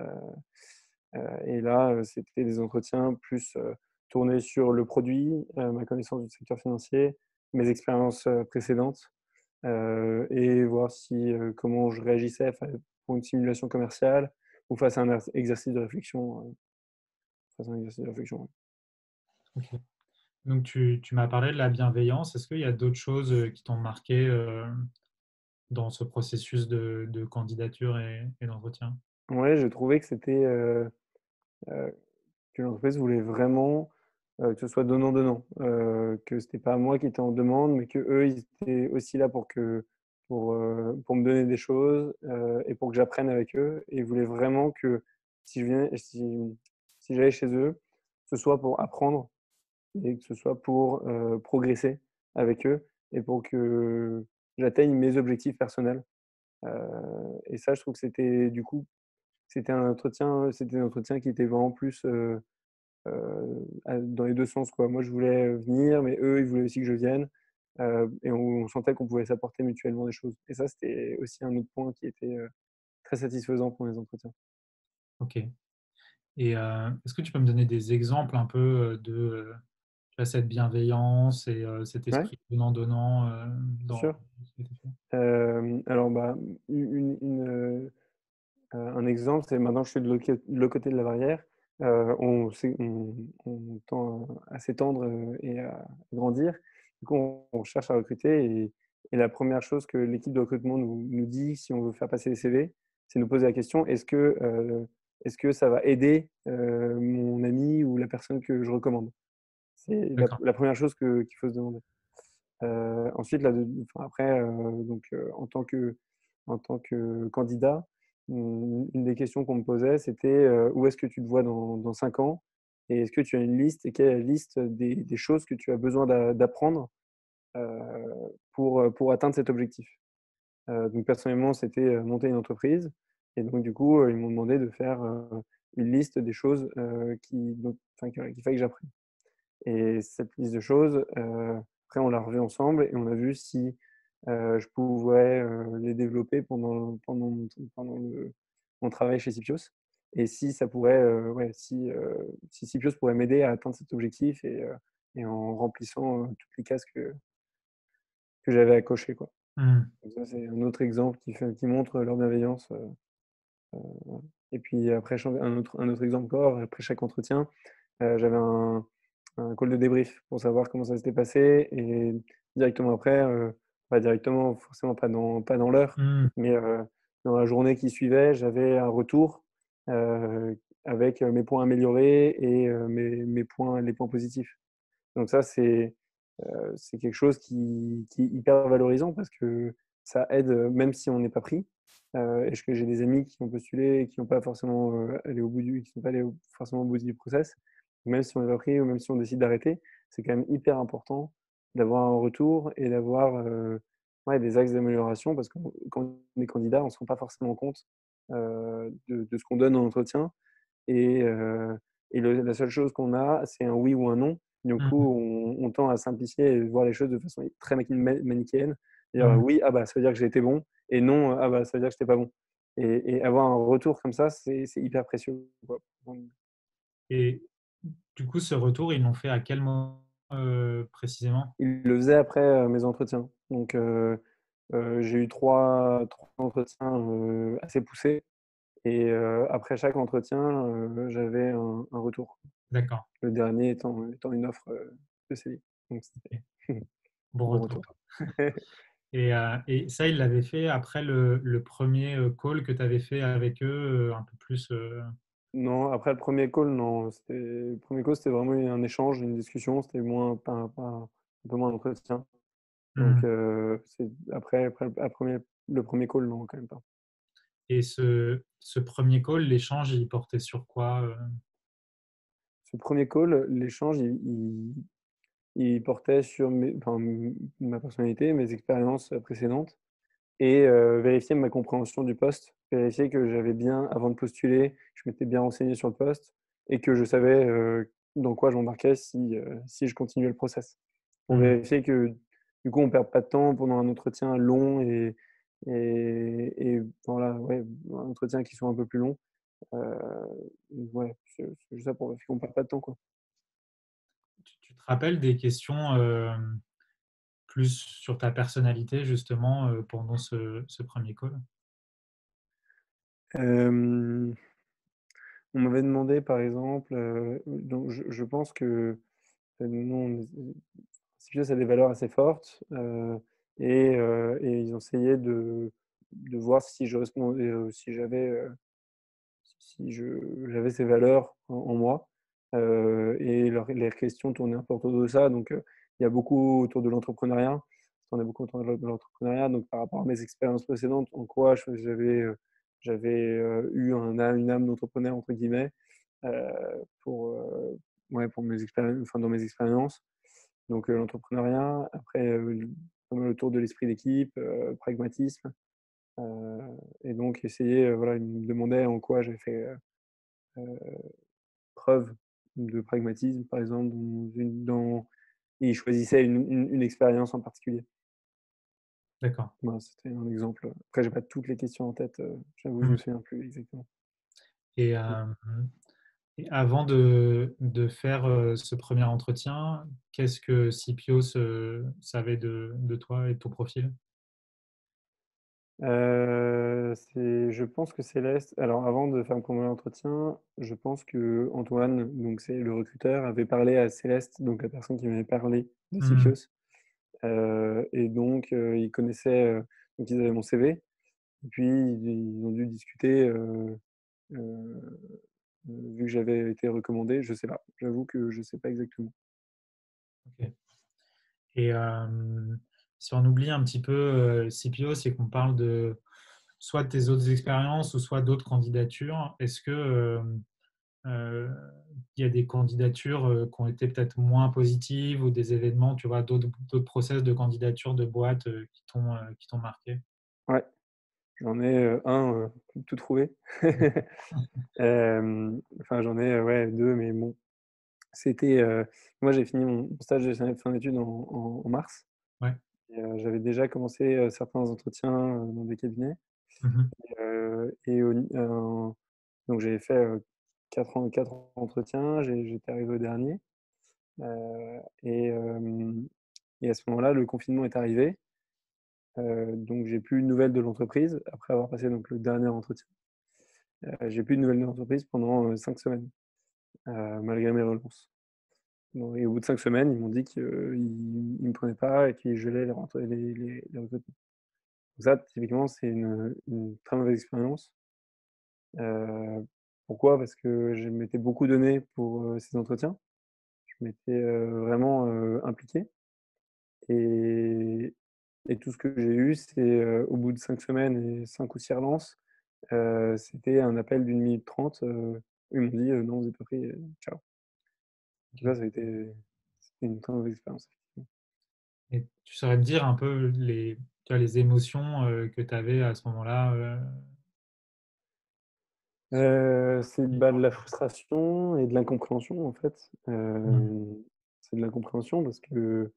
et là, c'était des entretiens plus, tournés sur le produit, ma connaissance du secteur financier, mes expériences, précédentes, et voir si, comment je réagissais pour une simulation commerciale ou face à un exercice de réflexion, ouais. Ok. Donc, tu m'as parlé de la bienveillance. Est-ce qu'il y a d'autres choses qui t'ont marqué dans ce processus de candidature et d'entretien? Ouais, j'ai trouvé que c'était, heu, que l'entreprise voulait vraiment, que ce soit donnant-donnant, que c'était pas moi qui étais en demande, mais qu'eux, ils étaient aussi là pour me donner des choses, et pour que j'apprenne avec eux et ils voulaient vraiment que si j'allais chez eux, ce soit pour apprendre et que ce soit pour, progresser avec eux et pour que j'atteigne mes objectifs personnels, et ça, je trouve que c'était un entretien qui était vraiment plus, dans les 2 sens, quoi. Moi, je voulais, venir, mais eux, ils voulaient aussi que je vienne, et on sentait qu'on pouvait s'apporter mutuellement des choses et ça, c'était aussi un autre point qui était, très satisfaisant pour les entretiens. Ok. Et est-ce que tu peux me donner des exemples un peu tu vois, cette bienveillance et cet Ouais, esprit donnant-donnant bien dans sûr. ce que tu fais? Alors, bah, un exemple, c'est maintenant que je suis de l'autre côté de la barrière, on tend à s'étendre, et à grandir. Du coup, on cherche à recruter et la première chose que l'équipe de recrutement nous dit si on veut faire passer les CV, c'est nous poser la question: «Est-ce que ça va aider, mon ami ou la personne que je recommande?» C'est D'accord. la 1re chose qu'il faut se demander. Ensuite, enfin, après, donc, en tant que candidat, une des questions qu'on me posait, c'était, «Où est-ce que tu te vois dans 5 ans? Et est-ce que tu as une liste et quelle est la liste des choses que tu as besoin d'apprendre, pour atteindre cet objectif?» Donc personnellement, c'était, monter une entreprise et donc du coup, ils m'ont demandé de faire, une liste des choses, qu'il fallait que j'apprenne. Et cette liste de choses, après on l'a revue ensemble et on a vu si, je pouvais, les développer pendant mon travail chez Sipios et si ça pourrait, ouais, si Sipios pourrait m'aider à atteindre cet objectif et en remplissant, toutes les cases que j'avais à cocher, quoi. Mmh. Donc ça, c'est un autre exemple qui montre leur bienveillance, voilà. Et puis après un autre exemple encore, après chaque entretien, j'avais un call de débrief pour savoir comment ça s'était passé et directement après, pas directement, forcément pas dans l'heure, Mmh. mais dans la journée qui suivait, j'avais un retour, avec, mes points améliorés et les points positifs. Donc ça, c'est quelque chose qui est hyper valorisant parce que ça aide, même si on n'est pas pris, et que j'ai des amis qui ont postulé et qui n'ont pas forcément, qui sont pas allés forcément au bout du process. Même si on n'est pas pris ou même si on décide d'arrêter, c'est quand même hyper important d'avoir un retour et d'avoir, ouais, des axes d'amélioration parce que quand on est candidat, on ne se rend pas forcément compte, de ce qu'on donne en entretien et la seule chose qu'on a, c'est un oui ou un non. Du coup, Mmh. on tend à simplifier et voir les choses de façon très manichéenne. Dire, Mmh. oui, ah bah, ça veut dire que j'ai été bon et non, ah bah, ça veut dire que j'étais pas bon et avoir un retour comme ça, c'est hyper précieux, quoi. Et du coup, ce retour, ils l'ont fait à quel moment, précisément? Il le faisait après, mes entretiens. Donc j'ai eu trois entretiens, assez poussés et après chaque entretien, j'avais un retour. D'accord, Le dernier étant une offre, de CDI. Donc c'était OK. Bon bon retour. retour. Et ça, ils l'avaient fait après le 1er, call que tu avais fait avec eux, un peu plus, Non, après le premier call, non, le 1er call, c'était vraiment un échange, une discussion, c'était moins pas un peu moins un entretien. Donc, Mmh. c'est le premier call, non, quand même pas. Et ce premier call, l'échange, il portait sur quoi? Ce premier call, l'échange, il portait sur ma personnalité, mes expériences précédentes et vérifier ma compréhension du poste, vérifier que j'avais bien, avant de postuler, je m'étais bien renseigné sur le poste et que je savais dans quoi je m'embarquais si je continuais le process. Pour Mmh. vérifier que du coup, on ne perd pas de temps pendant un entretien long et voilà, ouais, un entretien qui soit un peu plus long. Euh, ouais, c'est juste ça pour vérifier qu'on ne perd pas de temps, quoi. Tu te rappelles des questions, plus sur ta personnalité justement, pendant ce 1er call? Euh, On m'avait demandé par exemple, donc je pense que, nous CPS a des valeurs assez fortes, et ils ont essayé de voir si je répondais, si j'avais ces valeurs en moi, et les questions tournaient un peu autour de ça. Donc, il y a beaucoup autour de l'entrepreneuriat. Ça tournait beaucoup autour de l'entrepreneuriat, donc par rapport à mes expériences précédentes, en quoi j'avais eu une âme d'entrepreneur entre guillemets, heu, pour, ouais, pour mes expériences, enfin dans mes expériences. Donc, l'entrepreneuriat, après, pas mal autour de l'esprit d'équipe, pragmatisme, heu et donc essayer, voilà, ils me demandaient en quoi j'avais fait, heu, preuve de pragmatisme, par exemple, et ils choisissaient une expérience en particulier. D'accord. Voilà, c'était un exemple. Après, j'ai pas toutes les questions en tête, j'avoue, je me Mmh. souviens plus exactement. Et Mmh. et avant de faire, ce premier entretien, qu'est-ce que Scipios, savait de toi et de ton profil? Je pense que Céleste, alors avant de faire le premier entretien, je pense qu'Antoine, donc c'est le recruteur, avait parlé à Céleste, donc la personne qui m'avait parlé de Mmh. Scipios, et donc ils connaissaient, donc ils avaient mon CV et puis ils ont dû discuter, heu vu que j'avais été recommandé, je sais pas. J'avoue que je sais pas exactement. OK. Et si on oublie un petit peu, Scipios et qu'on parle de soit de tes autres expériences ou soit d'autres candidatures, est-ce que, Heu, il y a des candidatures, qui ont été peut-être moins positives ou des événements, tu vois, d'autres process de candidature de boîtes, qui t'ont marqué? Ouais, j'en ai, un, tout trouvé. Enfin j'en ai, ouais 2, mais bon, c'était, moi j'ai fini mon stage de fin d'études en mars Ouais. et j'avais déjà commencé, certains entretiens, dans des cabinets, Mmh. et donc j'avais fait, 4 entretiens, j'étais arrivé au dernier, et à ce moment-là, le confinement est arrivé. Donc j'ai plus de nouvelles de l'entreprise après avoir passé donc le dernier entretien. J'ai plus de nouvelles de l'entreprise pendant, 5 semaines, malgré mes relances. Bon et au bout de 5 semaines, ils m'ont dit qu'ils me prenaient pas et qu'ils gelaient les recrutements. Donc ça, typiquement, c'est une très mauvaise expérience. Heu, Pourquoi? Parce que je m'étais beaucoup donné pour, ces entretiens. Je m'étais, vraiment, impliqué et tout ce que j'ai eu, c'est, au bout de 5 semaines et 5 ou 6 relances, c'était un appel d'1 minute 30, où ils m'ont dit: «Non, vous êtes pas pris, ciao». Donc OK. ça a été c'était une très mauvaise expérience, effectivement. Et tu saurais me dire un peu tu vois, les émotions, que tu avais à ce moment-là, C'est, bah, de la frustration et de l'incompréhension, en fait. Mmh. C'est de l'incompréhension parce que,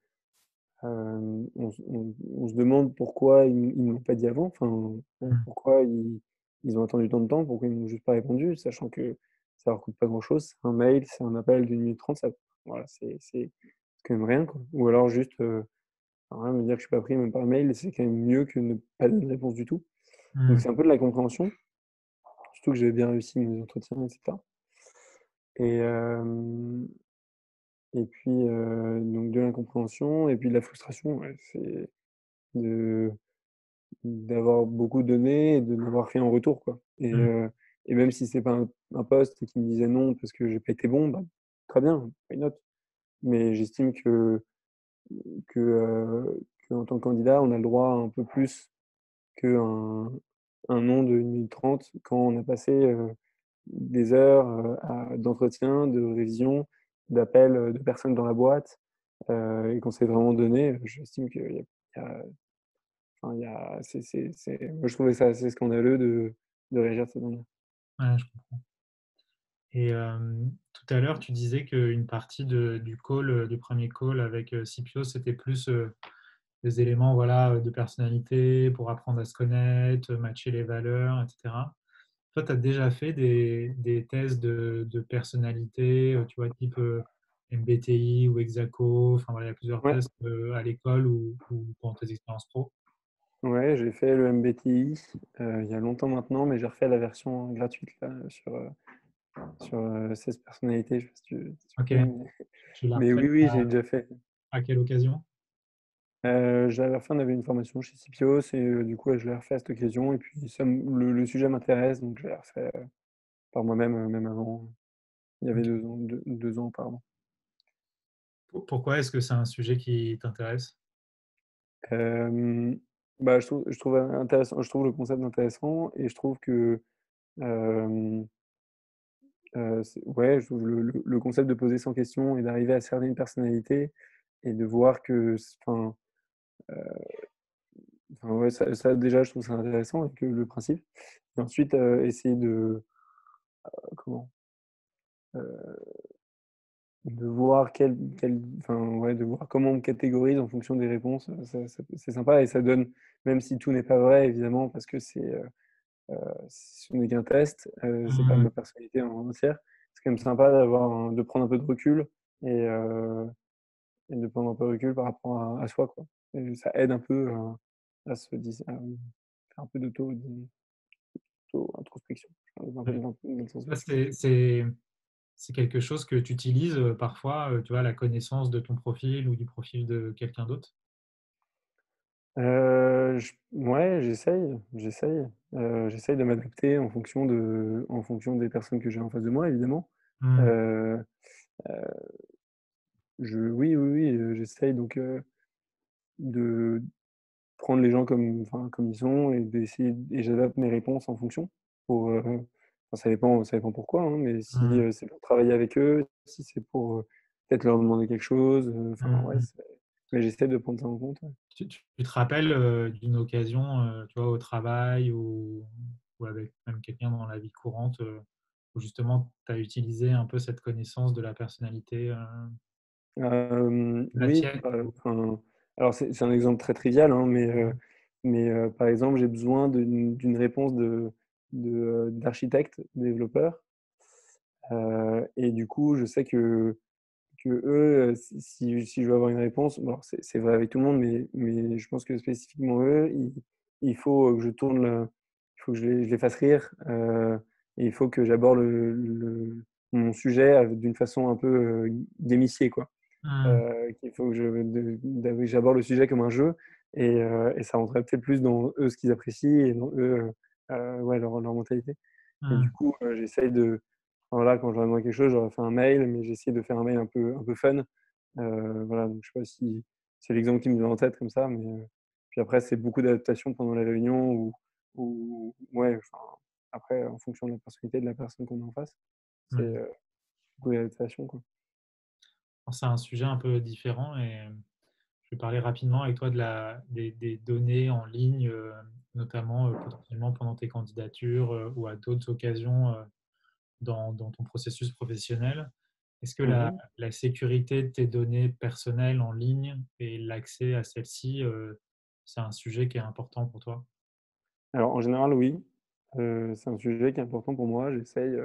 on se demande pourquoi ils ne l'ont pas dit avant. Enfin, Mmh. pourquoi ils ont attendu tant de temps, pourquoi ils m'ont juste pas répondu, sachant que ça leur coûte pas grand-chose. C'est un mail, c'est un appel d'1 minute 30, ça voilà, c'est quand même rien, quoi. Ou alors juste, enfin, voilà, me dire que je suis pas pris même par mail, c'est quand même mieux que ne pas donner de réponse du tout. Donc Mmh. c'est un peu de l'incompréhension, surtout que j'avais bien réussi mes entretiens et cetera. Et puis, donc de l'incompréhension et puis de la frustration, ouais, c'est de d'avoir beaucoup donné et de n'avoir rien en retour, quoi. Mmh. Et même si c'est pas un poste et qu'ils me disaient non parce que j'ai pas été bon, bah, très bien, why not? Mais j'estime que, qu'en tant que candidat, on a le droit à un peu plus qu'un nom de 1 minute 30 quand on a passé des heures d'entretien, de révision, d'appels de personnes dans la boîte et qu'on s'est vraiment donné. J'estime qu'il y a, enfin, il y a, moi, je trouvais ça assez scandaleux de réagir de cette manière. Ouais, je comprends. Et tout à l'heure, tu disais qu'une partie du call, du premier call avec Scipio, c'était plus des éléments voilà, de personnalité pour apprendre à se connaître, matcher les valeurs, etc. Toi, tu as déjà fait des tests de personnalité, tu vois, type MBTI ou Exaco, enfin voilà, il y a plusieurs Ouais, tests à l'école ou pendant tes expériences pro. ouais, j'ai fait le MBTI il y a longtemps maintenant, mais j'ai refait la version gratuite là, sur 16 personnalités. Je sais pas si tu Ok, connais, tu l'as mais refait oui, oui, j'ai déjà fait. à quelle occasion? J'avais refait, on avait une formation chez Scipios et du coup, ouais, je l'ai refait à cette occasion et puis le sujet m'intéresse, donc je l'ai refait par moi-même, même avant. Il y avait Ok. 2 ans, 2 ans auparavant. Pourquoi est-ce que c'est un sujet qui t'intéresse? Hem, Bah, je trouve intéressant, je trouve le concept intéressant et je trouve que, hem, c'est ouais, je trouve le concept de poser 100 questions et d'arriver à cerner une personnalité et de voir que enfin, ouais, ça déjà, je trouve ça intéressant avec le principe et ensuite, essayer de, comment? De voir enfin, ouais, de voir comment on me catégorise en fonction des réponses, c'est sympa et ça donne, même si tout n'est pas vrai évidemment parce que ce n'est qu'un test, c'est pas Mmh, ma personnalité en entière. C'est quand même sympa de prendre un peu de recul et de prendre un peu de recul par rapport à soi, quoi. Et ça aide un peu à se dis à faire un peu d'auto-introspection, un peu ouais. dans le sens Ça, du c'est quelque chose que tu utilises parfois, tu vois, la connaissance de ton profil ou du profil de quelqu'un d'autre? J ouais, j'essaye de m'adapter en fonction des personnes que j'ai en face de moi, évidemment. Mmh, Heu, oui, oui, oui, j'essaye donc de prendre les gens comme ils sont et d'essayer et j'adapte mes réponses en fonction pour, enfin, ça dépend pourquoi, hein, mais si, mmh, c'est pour travailler avec eux, si c'est pour, peut-être leur demander quelque chose, enfin, ouais, mmh. mais j'essaie de prendre ça en compte, ouais. Tu te rappelles, d'une occasion, tu vois, au travail ou avec même quelqu'un dans la vie courante, où justement tu as utilisé un peu cette connaissance de la personnalité, la Oui, tienne? enfin, alors c'est un exemple très trivial, hein, Mmh. par exemple, j'ai besoin d'une réponse d'architecte développeur, et du coup, je sais que eux, si je veux avoir une réponse, bon, alors c'est vrai avec tout le monde, mais je pense que spécifiquement eux, il faut que je tourne il faut que je les fasse rire, et il faut que j'aborde mon sujet d'une façon un peu, gamifiée, quoi. Mmh. Qu'il faut que j'aborde le sujet comme un jeu et ça rentrait peut-être plus dans eux ce qu'ils apprécient et dans eux, ouais, leur mentalité et du Mmh. coup, j'essaye de voilà, quand je leur demande quelque chose, je leur fais un mail, mais j'essaie de faire un mail un peu fun. Voilà, donc je sais pas si c'est l'exemple qui me vient en tête comme ça, mais puis après c'est beaucoup d'adaptation pendant les réunions ou ouais, enfin, après en fonction de la personnalité de la personne qu'on a en face, c'est, Ouais. beaucoup d'adaptation, quoi. Alors c'est un sujet un peu différent et je vais parler rapidement avec toi des données en ligne, notamment, potentiellement pendant tes candidatures, ou à d'autres occasions, dans ton processus professionnel. Est-ce que la Mmh. la sécurité de tes données personnelles en ligne et l'accès à celles-ci, c'est un sujet qui est important pour toi? Alors en général, oui, c'est un sujet qui est important pour moi. J'essaye,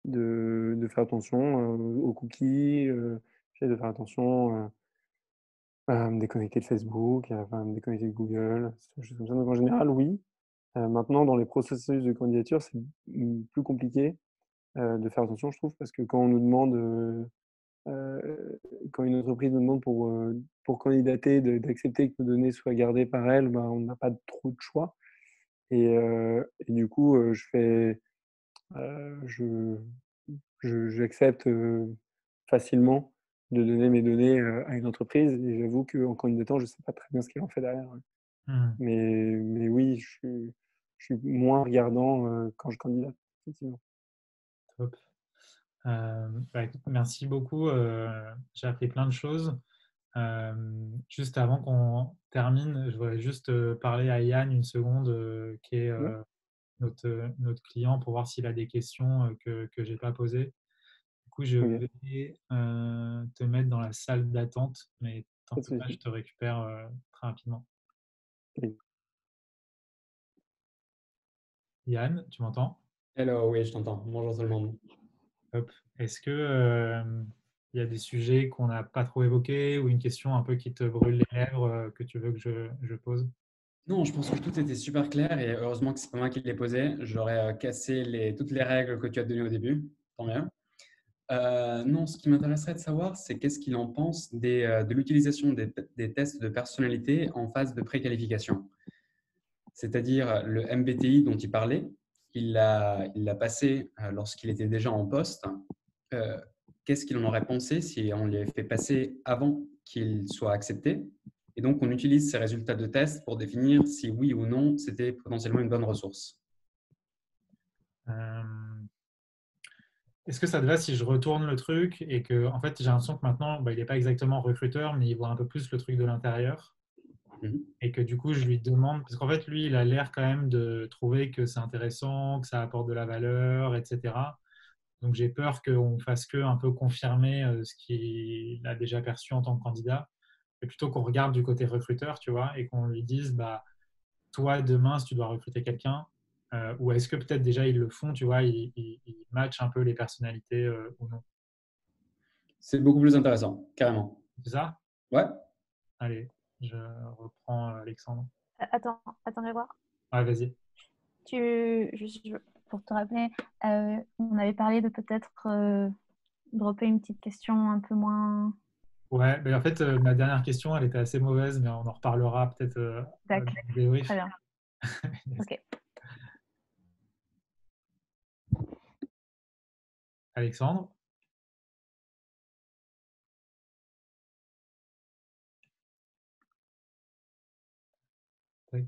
de faire attention, aux cookies, j'essaie de faire attention, à me déconnecter de Facebook, à me déconnecter de Google, des choses comme ça. Donc en général, oui. Maintenant dans les processus de candidature, c'est, plus compliqué, de faire attention, je trouve, parce que quand on nous demande, quand une entreprise nous demande pour candidater d'accepter que nos données soient gardées par elle, ben, on n'a pas trop de choix et du coup, je j'accepte, facilement, de donner mes données à une entreprise. Et j'avoue qu'en candidatant, je ne sais pas très bien ce qu'elle en fait derrière. Mais oui, je suis moins regardant quand je candidate, effectivement. Top. Bah, écoute, merci beaucoup. J'ai appris plein de choses. Juste avant qu'on termine, je voudrais juste parler à Yann une seconde, qui est Ouais, notre client, pour voir s'il a des questions que je n'ai pas posées. Du coup, je ok, vais te mettre dans la salle d'attente, mais t'en pas de fais pas, je souci. te récupère très rapidement. Ok. Yann, tu m'entends? Hello, oui, je t'entends. Bonjour tout le monde. Hop. Est-ce que il y a des sujets qu'on n'a pas trop évoqués ou une question un peu qui te brûle les lèvres que tu veux que je pose? Non, je pense que tout était super clair et heureusement que c'est pas moi qui l'ai posé. J'aurais cassé toutes les règles que tu as données au début. Tant mieux. Non, ce qui m'intéresserait de savoir, c'est qu'est-ce qu'il en pense de l'utilisation des tests de personnalité en phase de préqualification. C'est-à-dire le MBTI dont il parlait, il l'a passé lorsqu'il était déjà en poste. Euh, Qu'est-ce qu'il en aurait pensé si on l'avait fait passer avant qu'il soit accepté? Et donc, on utilise ces résultats de test pour définir si oui ou non c'était potentiellement une bonne ressource. Euh, Est-ce que ça te va si je retourne le truc et que, en fait, j'ai l'impression que maintenant, bah, il n'est pas exactement recruteur, mais il voit un peu plus le truc de l'intérieur Mhm. et que du coup, je lui demande, parce qu'en fait, lui, il a l'air quand même de trouver que c'est intéressant, que ça apporte de la valeur, etc. Donc, j'ai peur qu'on fasse que un peu confirmer ce qu'il a déjà perçu en tant que candidat, et plutôt qu'on regarde du côté recruteur, tu vois, et qu'on lui dise, bah, toi, demain, si tu dois recruter quelqu'un, ou est-ce que peut-être déjà ils le font, tu vois, ils matchent un peu les personnalités ou non. C'est beaucoup plus intéressant, carrément. C'est ça? Ouais, Allez, je reprends Alexandre. Attends, Grégoire. Ouais, vas-y. Pour te rappeler, on avait parlé de peut-être dropper une petite question un peu moins. Ouais, mais en fait, ma dernière question, elle était assez mauvaise, mais on en reparlera peut-être dans Tac, le débrief. très bien. Ok. Alexandre,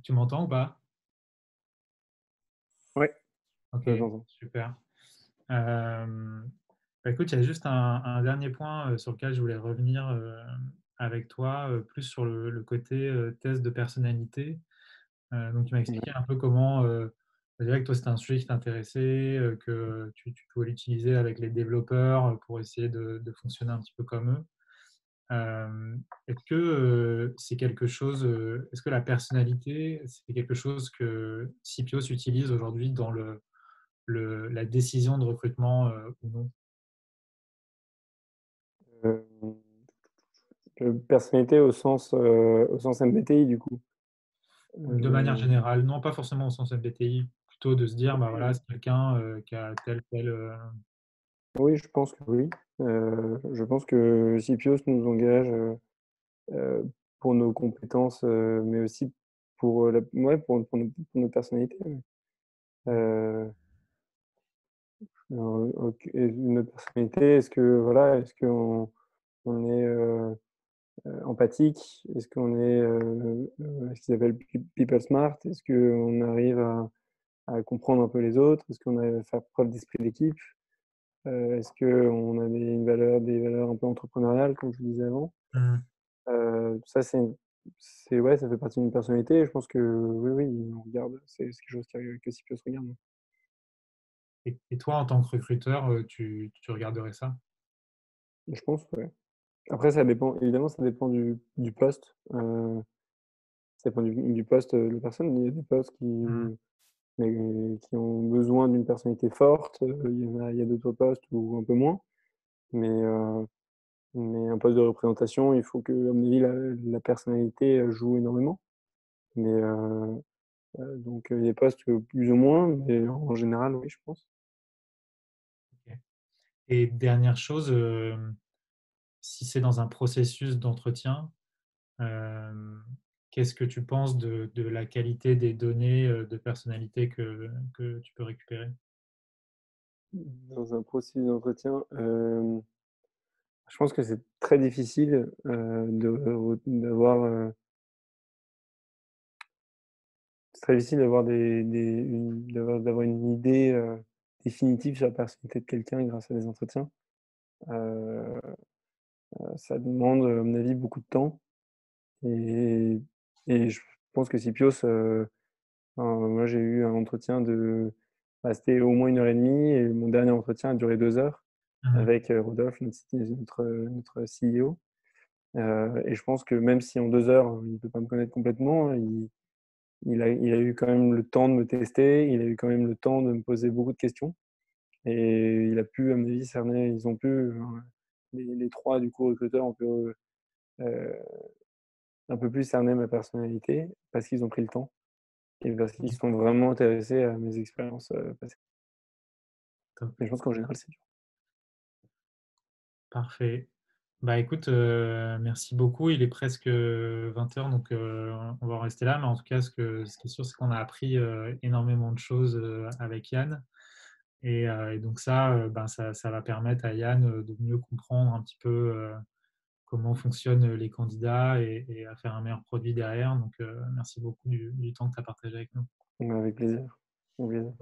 tu m'entends ou pas? Ouais, Ok, j'entends. super. Bah, écoute, il y a juste un dernier point sur lequel je voulais revenir avec toi, plus sur le côté test de personnalité. Donc, tu m'as expliqué un peu comment, je dirais que toi, c'était un sujet qui t'intéressait, que tu pouvais l'utiliser avec les développeurs pour essayer de fonctionner un petit peu comme eux. Est-ce que c'est quelque chose, est-ce que la personnalité, c'est quelque chose que CPO utilise aujourd'hui dans la décision de recrutement ou non? Euh, personnalité au sens MBTI, du coup. De manière Euh, générale, non pas forcément au sens MBTI, plutôt de se dire, bah voilà, c'est quelqu'un qui a tel. oui, je pense que oui. Je pense que CPO nous engage euh, pour nos compétences, mais aussi pour, ouais, pour notre personnalité. Ouais. Euh, ok, et notre personnalité, est-ce qu'on on est empathique? Est-ce qu'on est, ce qu'ils appellent people smart? Est-ce qu'on arrive à comprendre un peu les autres? Est-ce qu'on arrive à faire preuve d'esprit d'équipe? Est-ce qu'on a des valeurs un peu entrepreneuriales, comme je le disais avant? Hmm. Ça, ouais, ça fait partie d'une personnalité. Et je pense que oui, oui, on regarde. C'est quelque chose que CPO se regarde. Et toi, en tant que recruteur, tu regarderais ça? Je pense, ouais. Après, ça dépend, évidemment, ça dépend du poste. Ça dépend du poste de personne. Il y a des postes Hmm. qui ont besoin d'une personnalité forte. Il y a d'autres postes où un peu moins. Mais, mais un poste de représentation, il faut que, à mon avis, la personnalité joue énormément. Mais donc, il y a des postes plus ou moins, mais en général, oui, je pense. Ok. Et dernière chose, si c'est dans un processus d'entretien, euh, qu'est-ce que tu penses de la qualité des données de personnalité que tu peux récupérer? Dans un processus d'entretien, Je pense que c'est très difficile c'est très difficile d'avoir une idée définitive sur la personnalité de quelqu'un grâce à des entretiens. Euh, Ça demande, à mon avis, beaucoup de temps. Et, et je pense que Sipios, moi j'ai eu un entretien c'était au moins 1 heure et demie, et mon dernier entretien a duré 2 heures avec Rodolphe, notre CEO. Et je pense que même si en 2 heures, il ne peut pas me connaître complètement, il a eu quand même le temps de me tester, il a eu quand même le temps de me poser beaucoup de questions. Et il a pu, à mon avis, ils ont pu, les trois du coup recruteurs ont pu euh, un peu plus cerner ma personnalité parce qu'ils ont pris le temps et parce qu'ils sont vraiment intéressés à mes expériences passées. Top. Mais je pense qu'en général, c'est dur. Parfait. Bah écoute, merci beaucoup. Il est presque 20h, donc on va en rester là. Mais en tout cas, ce qui est sûr, c'est qu'on a appris énormément de choses avec Yann. Et donc ça, ça va permettre à Yann de mieux comprendre un petit peu comment fonctionnent les candidats et à faire un meilleur produit derrière. Donc merci beaucoup du temps que tu as partagé avec nous. Avec plaisir. Avec plaisir.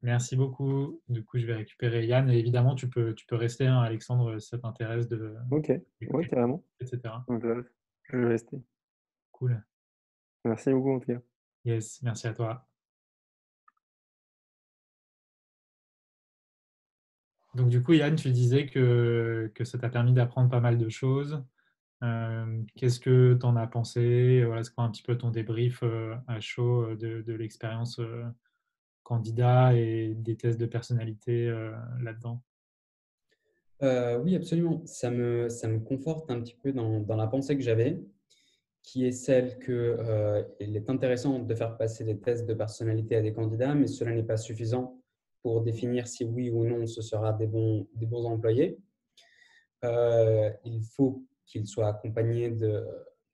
Merci beaucoup. Du coup, je vais récupérer Yann. Et évidemment, tu peux rester, hein, Alexandre, si ça t'intéresse Ok, ouais, carrément. etc. Donc là, je vais rester. Cool. Merci beaucoup en tout cas. Yes, merci à toi. Donc du coup, Yann, tu disais que ça t'a permis d'apprendre pas mal de choses. Qu'est-ce que tu en as pensé? Voilà, c'est quoi un petit peu ton débrief à chaud de l'expérience candidat et des tests de personnalité là-dedans? Oui, absolument. Ça me conforte un petit peu dans la pensée que j'avais, qui est celle que, il est intéressant de faire passer des tests de personnalité à des candidats, mais cela n'est pas suffisant pour définir si oui ou non ce sera des bons employés. Il faut qu'ils soient accompagnés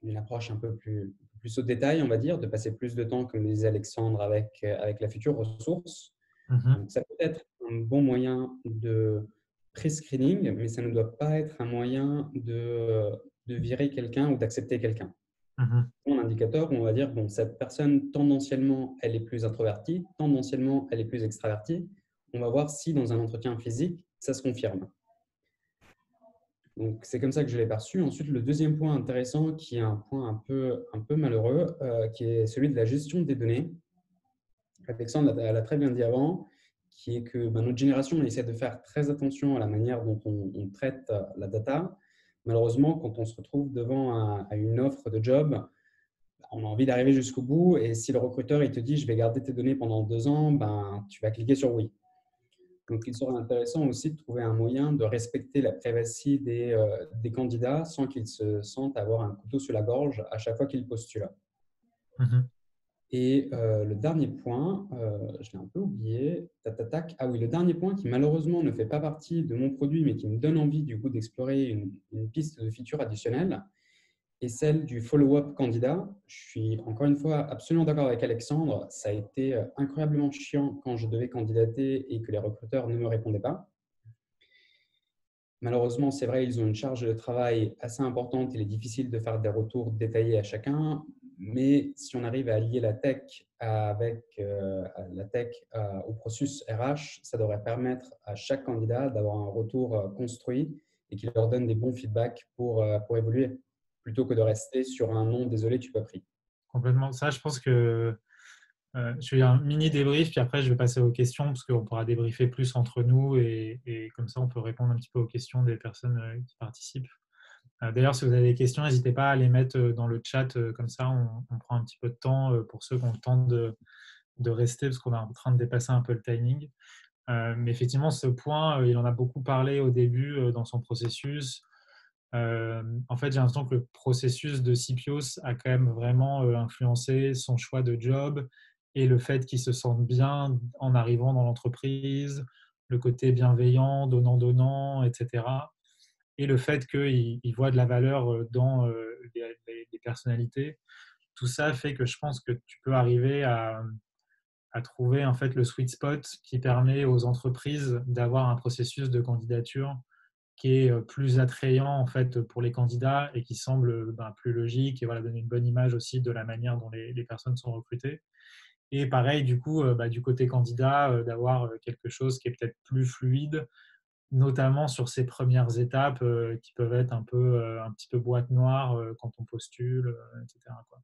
d'une approche un peu plus au détail, on va dire, de passer plus de temps, comme le disait Alexandre, avec la future ressource. Mhm, Donc, ça peut être un bon moyen de pré-screening, mais ça ne doit pas être un moyen de virer quelqu'un ou d'accepter quelqu'un. mhm, Un indicateur où on va dire, bon, cette personne, tendanciellement, elle est plus introvertie, tendanciellement, elle est plus extravertie. On va voir si, dans un entretien physique, ça se confirme. Donc, c'est comme ça que je l'ai perçu. Ensuite, le deuxième point intéressant, qui est un point un peu malheureux, qui est celui de la gestion des données. Alexandre l'a très bien dit avant, qui est que notre génération, on essaie de faire très attention à la manière dont on traite la data. Malheureusement, quand on se retrouve devant à une offre de job, on a envie d'arriver jusqu'au bout. Et si le recruteur il te dit « je vais garder tes données pendant 2 ans », tu vas cliquer sur « oui ». Donc, il serait intéressant aussi de trouver un moyen de respecter la privacy des candidats sans qu'ils se sentent avoir un couteau sur la gorge à chaque fois qu'ils postulent. mhm. Et le dernier point, je l'ai un peu oublié. Ah oui, le dernier point qui malheureusement ne fait pas partie de mon produit, mais qui me donne envie du coup d'explorer une piste de feature additionnelle, est celle du follow-up candidat. Je suis encore une fois absolument d'accord avec Alexandre. Ça a été incroyablement chiant quand je devais candidater et que les recruteurs ne me répondaient pas. Malheureusement, c'est vrai, ils ont une charge de travail assez importante. Il est difficile de faire des retours détaillés à chacun. Mais si on arrive à allier la tech au processus RH, ça devrait permettre à chaque candidat d'avoir un retour construit et qui leur donne des bons feedbacks pour évoluer, plutôt que de rester sur un non, désolé, tu n'as pas pris. Complètement. Ça, je pense que je vais faire un mini débrief, puis après, je vais passer aux questions, parce qu'on pourra débriefer plus entre nous, et comme ça, on peut répondre un petit peu aux questions des personnes qui participent. D'ailleurs, si vous avez des questions, n'hésitez pas à les mettre dans le chat, comme ça, on prend un petit peu de temps pour ceux qui ont le temps de rester, parce qu'on est en train de dépasser un peu le timing. Mais effectivement, ce point, il en a beaucoup parlé au début dans son processus. En fait, j'ai l'impression que le processus de Sipios a quand même vraiment influencé son choix de job et le fait qu'il se sente bien en arrivant dans l'entreprise, le côté bienveillant, donnant-donnant, etc. Et le fait qu'il voit de la valeur dans les personnalités. Tout ça fait que je pense que tu peux arriver à trouver en fait le sweet spot qui permet aux entreprises d'avoir un processus de candidature qui est plus attrayant en fait pour les candidats et qui semble plus logique et voilà, donner une bonne image aussi de la manière dont les personnes sont recrutées. Et pareil, du coup, du côté candidat, d'avoir quelque chose qui est peut-être plus fluide, notamment sur ces premières étapes qui peuvent être un petit peu boîte noire quand on postule, etc., quoi.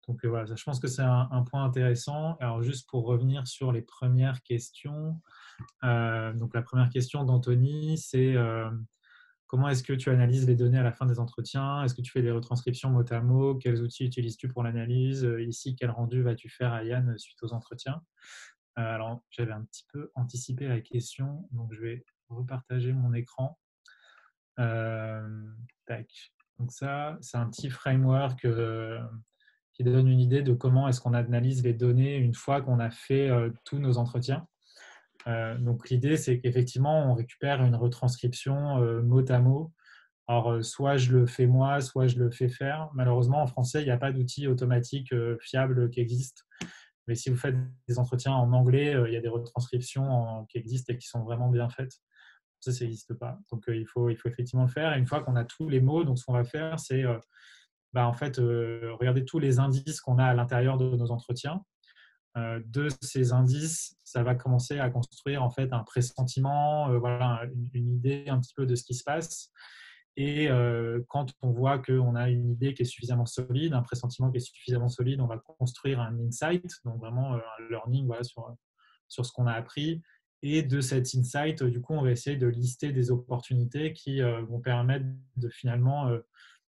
Donc voilà, je pense que c'est un point intéressant. Alors juste pour revenir sur les premières questions, donc la première question d'Anthony, c'est comment est-ce que tu analyses les données à la fin des entretiens? Est-ce que tu fais des retranscriptions mot à mot? Quels outils utilises-tu pour l'analyse? Ici, quel rendu vas-tu faire à Yann suite aux entretiens? Alors, j'avais un petit peu anticipé la question, donc je vais repartager mon écran. Tac. Donc ça, c'est un petit framework qui donne une idée de comment est-ce qu'on analyse les données une fois qu'on a fait tous nos entretiens. Donc l'idée, c'est qu'effectivement, on récupère une retranscription mot à mot. Alors, soit je le fais moi, soit je le fais faire. Malheureusement, en français, il n'y a pas d'outil automatique fiable qui existe. Mais si vous faites des entretiens en anglais, il y a des retranscriptions qui existent et qui sont vraiment bien faites. Ça n'existe pas. Donc, il faut effectivement le faire. Et une fois qu'on a tous les mots, donc ce qu'on va faire, c'est en fait, regarder tous les indices qu'on a à l'intérieur de nos entretiens. De ces indices, ça va commencer à construire en fait un pressentiment, voilà, une idée un petit peu de ce qui se passe. Et quand on voit qu'on a une idée qui est suffisamment solide, un pressentiment qui est suffisamment solide, on va construire un insight, donc vraiment un learning, voilà, sur ce qu'on a appris. Et de cet insight, du coup, on va essayer de lister des opportunités qui vont permettre de finalement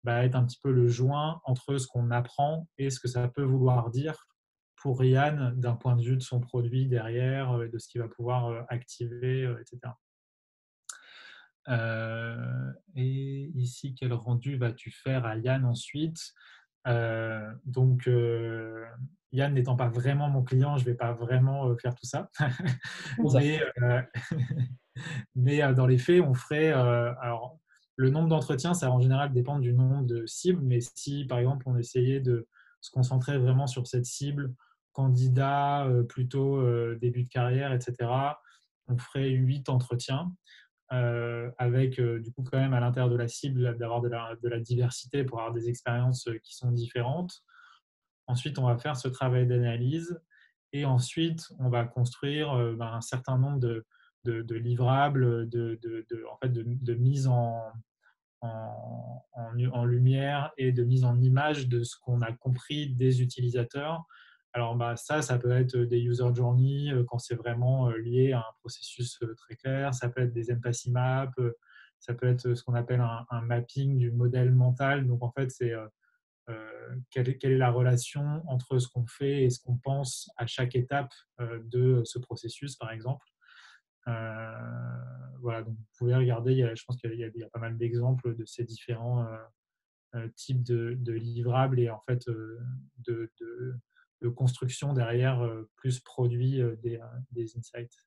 être un petit peu le joint entre ce qu'on apprend et ce que ça peut vouloir dire pour Yann d'un point de vue de son produit derrière, de ce qu'il va pouvoir activer, etc. Et ici, quel rendu vas-tu faire à Yann ensuite? Donc, Yann n'étant pas vraiment mon client, je ne vais pas vraiment faire tout ça. Mais dans les faits, on ferait… alors, le nombre d'entretiens, ça en général dépend du nombre de cibles. Mais si, par exemple, on essayait de se concentrer vraiment sur cette cible, candidat, plutôt début de carrière, etc., on ferait 8 entretiens. Avec du coup quand même à l'intérieur de la cible d'avoir de la diversité pour avoir des expériences qui sont différentes. Ensuite, on va faire ce travail d'analyse et ensuite, on va construire un certain nombre de livrables, en fait, de mise en lumière et de mise en image de ce qu'on a compris des utilisateurs. Alors ça peut être des user journey quand c'est vraiment lié à un processus très clair. Ça peut être des empathy maps. Ça peut être ce qu'on appelle un mapping du modèle mental. Donc en fait, c'est quelle est la relation entre ce qu'on fait et ce qu'on pense à chaque étape de ce processus, par exemple. Voilà, donc vous pouvez regarder, je pense qu'il y a pas mal d'exemples de ces différents types de livrables et en fait de construction derrière plus produit des insights.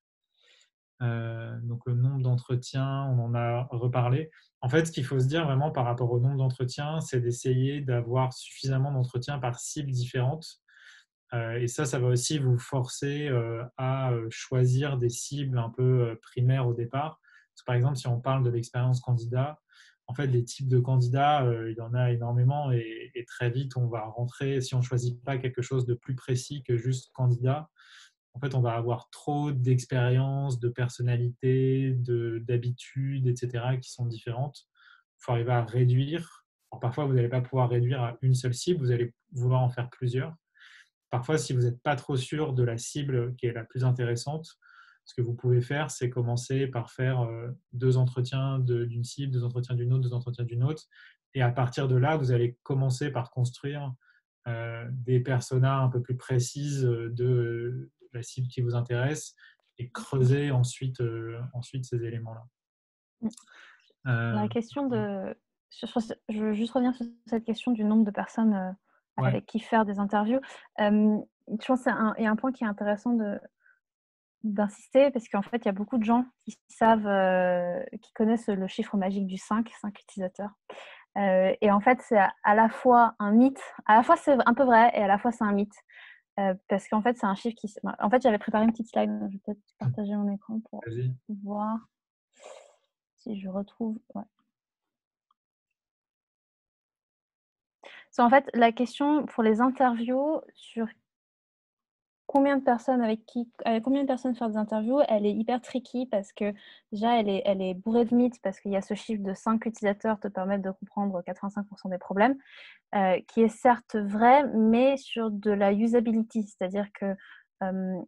Donc le nombre d'entretiens, on en a reparlé. En fait, ce qu'il faut se dire vraiment par rapport au nombre d'entretiens, c'est d'essayer d'avoir suffisamment d'entretiens par cible différente. Et ça va aussi vous forcer à choisir des cibles un peu primaires au départ. Parce que, par exemple, si on parle de l'expérience candidat, en fait, les types de candidats, il y en a énormément et très vite, on va rentrer, si on ne choisit pas quelque chose de plus précis que juste candidat, en fait, on va avoir trop d'expériences, de personnalités, d'habitudes, etc., qui sont différentes. Il faut arriver à réduire. Alors, parfois, vous n'allez pas pouvoir réduire à une seule cible, vous allez vouloir en faire plusieurs. Parfois, si vous n'êtes pas trop sûr de la cible qui est la plus intéressante, ce que vous pouvez faire, c'est commencer par faire 2 entretiens d'une cible, 2 entretiens d'une autre, 2 entretiens d'une autre. Et à partir de là, vous allez commencer par construire des personas un peu plus précises de la cible qui vous intéresse et creuser ensuite ces éléments-là. La question de… Je veux juste revenir sur cette question du nombre de personnes avec qui faire des interviews. Je pense qu'il y a un point qui est intéressant d'insister parce qu'en fait, il y a beaucoup de gens qui qui connaissent le chiffre magique du 5 utilisateurs. Et en fait, c'est à la fois un mythe, à la fois c'est un peu vrai et à la fois c'est un mythe. Parce qu'en fait, c'est un chiffre qui… En fait, j'avais préparé une petite slide, donc je vais peut-être partager mon écran pour voir Si je retrouve... Ouais. En fait, la question pour les interviews sur combien de personnes combien de personnes faire des interviews, elle est hyper tricky parce que déjà, elle est bourrée de mythes parce qu'il y a ce chiffre de 5 utilisateurs te permettent de comprendre 85% des problèmes, qui est certes vrai, mais sur de la usability, c'est-à-dire que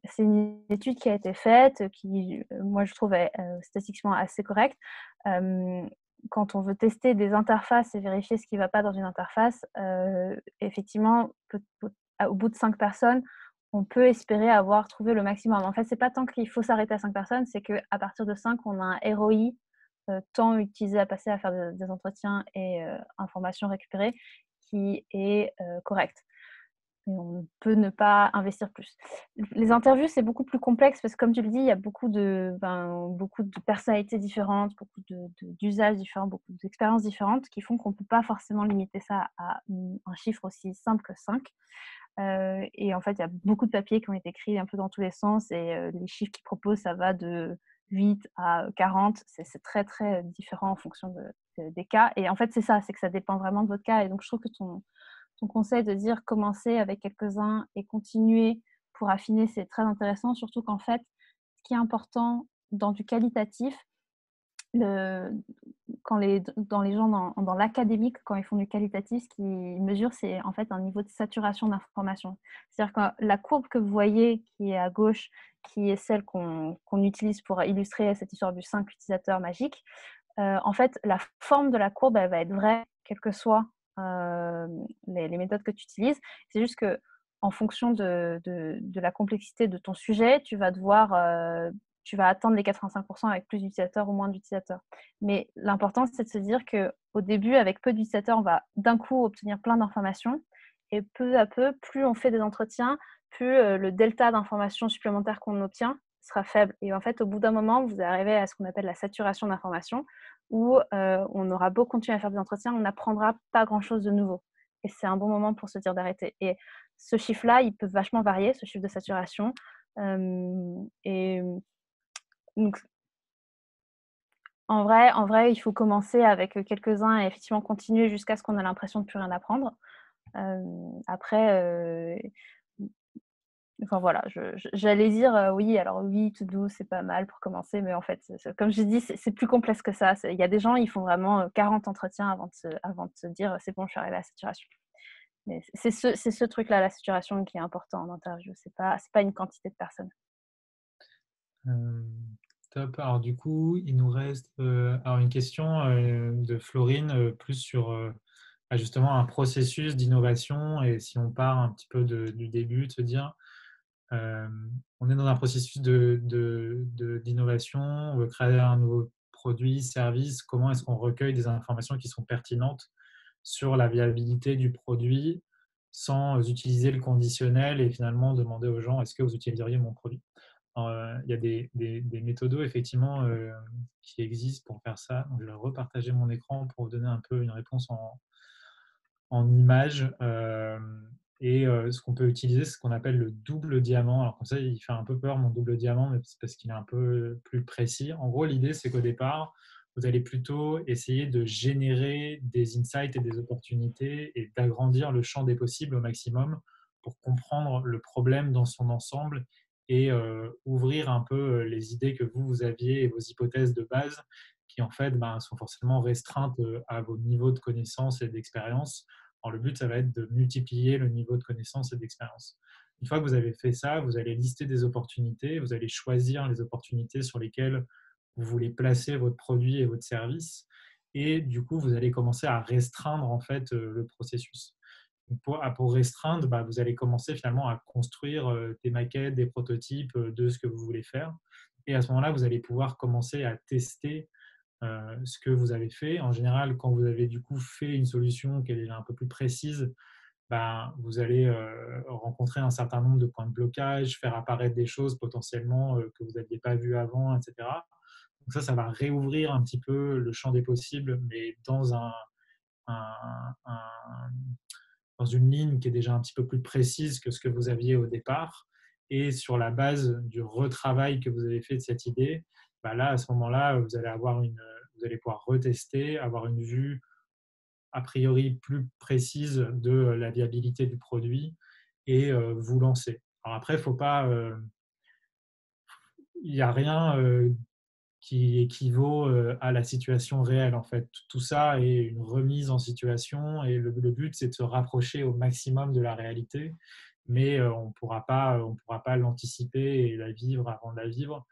c'est une étude qui a été faite, qui, moi, je trouve statistiquement assez correcte. Quand on veut tester des interfaces et vérifier ce qui ne va pas dans une interface, effectivement, au bout de 5 personnes, on peut espérer avoir trouvé le maximum. En fait, ce n'est pas tant qu'il faut s'arrêter à 5 personnes, c'est qu'à partir de 5, on a un ROI, temps utilisé à passer à faire des entretiens et informations récupérées, qui est correct. Et on peut ne pas investir plus. Les interviews, c'est beaucoup plus complexe parce que, comme tu le dis, il y a beaucoup de personnalités différentes, beaucoup d'usages différents, beaucoup d'expériences différentes qui font qu'on ne peut pas forcément limiter ça à un chiffre aussi simple que 5. Et en fait, il y a beaucoup de papiers qui ont été écrits un peu dans tous les sens et les chiffres qu'ils proposent, ça va de 8 à 40. C'est très, très différent en fonction des cas. Et en fait, c'est ça, c'est que ça dépend vraiment de votre cas. Et donc, je trouve que ton conseil de dire commencer avec quelques-uns et continuer pour affiner, c'est très intéressant, surtout qu'en fait, ce qui est important dans du qualitatif, dans les gens dans l'académique, quand ils font du qualitatif, ce qu'ils mesurent, c'est en fait un niveau de saturation d'information. C'est-à-dire que la courbe que vous voyez qui est à gauche, qui est celle qu'on utilise pour illustrer cette histoire du 5 utilisateurs magique, en fait, la forme de la courbe, elle va être vraie, quelles que soient les méthodes que tu utilises. C'est juste que en fonction de la complexité de ton sujet, tu vas atteindre les 85% avec plus d'utilisateurs ou moins d'utilisateurs. Mais l'important, c'est de se dire qu'au début, avec peu d'utilisateurs, on va d'un coup obtenir plein d'informations. Et peu à peu, plus on fait des entretiens, plus le delta d'informations supplémentaires qu'on obtient sera faible. Et en fait, au bout d'un moment, vous arrivez à ce qu'on appelle la saturation d'informations, où on aura beau continuer à faire des entretiens, on n'apprendra pas grand-chose de nouveau. Et c'est un bon moment pour se dire d'arrêter. Et ce chiffre-là, il peut vachement varier, ce chiffre de saturation. Et donc, en vrai, il faut commencer avec quelques-uns et effectivement continuer jusqu'à ce qu'on ait l'impression de ne plus rien apprendre. Après, enfin voilà, j'allais dire oui, alors oui, to do, c'est pas mal pour commencer, mais en fait, comme j'ai dit, c'est plus complexe que ça. Il y a des gens, ils font vraiment 40 entretiens avant de se dire c'est bon, je suis arrivé à la saturation. Mais c'est ce truc-là, la saturation, qui est important en interview. C'est pas une quantité de personnes. Top. Alors du coup, il nous reste alors une question de Florine, plus sur justement un processus d'innovation. Et si on part un petit peu du début, de se dire, on est dans un processus d'innovation, on veut créer un nouveau produit, service, comment est-ce qu'on recueille des informations qui sont pertinentes sur la viabilité du produit sans utiliser le conditionnel et finalement demander aux gens est-ce que vous utiliseriez mon produit. Il y a des méthodos effectivement qui existent pour faire ça. Donc, je vais repartager mon écran pour vous donner un peu une réponse en images. Et ce qu'on peut utiliser, c'est ce qu'on appelle le double diamant. Alors comme ça, il fait un peu peur, mon double diamant, mais c'est parce qu'il est un peu plus précis. En gros, l'idée, c'est qu'au départ, vous allez plutôt essayer de générer des insights et des opportunités et d'agrandir le champ des possibles au maximum pour comprendre le problème dans son ensemble et ouvrir un peu les idées que vous aviez et vos hypothèses de base qui en fait sont forcément restreintes à vos niveaux de connaissances et d'expérience. Alors, le but, ça va être de multiplier le niveau de connaissances et d'expérience. Une fois que vous avez fait ça, vous allez lister des opportunités, vous allez choisir les opportunités sur lesquelles vous voulez placer votre produit et votre service. Et du coup, vous allez commencer à restreindre en fait le processus. Pour restreindre, vous allez commencer finalement à construire des maquettes, des prototypes de ce que vous voulez faire. Et à ce moment-là, vous allez pouvoir commencer à tester ce que vous avez fait. En général, quand vous avez du coup fait une solution qui est un peu plus précise, vous allez rencontrer un certain nombre de points de blocage, faire apparaître des choses potentiellement que vous n'aviez pas vues avant, etc. Donc ça va réouvrir un petit peu le champ des possibles, mais dans dans une ligne qui est déjà un petit peu plus précise que ce que vous aviez au départ. Et sur la base du retravail que vous avez fait de cette idée, là, à ce moment-là, vous allez avoir vous allez pouvoir retester, avoir une vue a priori plus précise de la viabilité du produit et vous lancer. Alors après, faut pas, il n'y a rien qui équivaut à la situation réelle. En fait, tout ça est une remise en situation et le but, c'est de se rapprocher au maximum de la réalité, mais on pourra pas l'anticiper et la vivre avant de la vivre.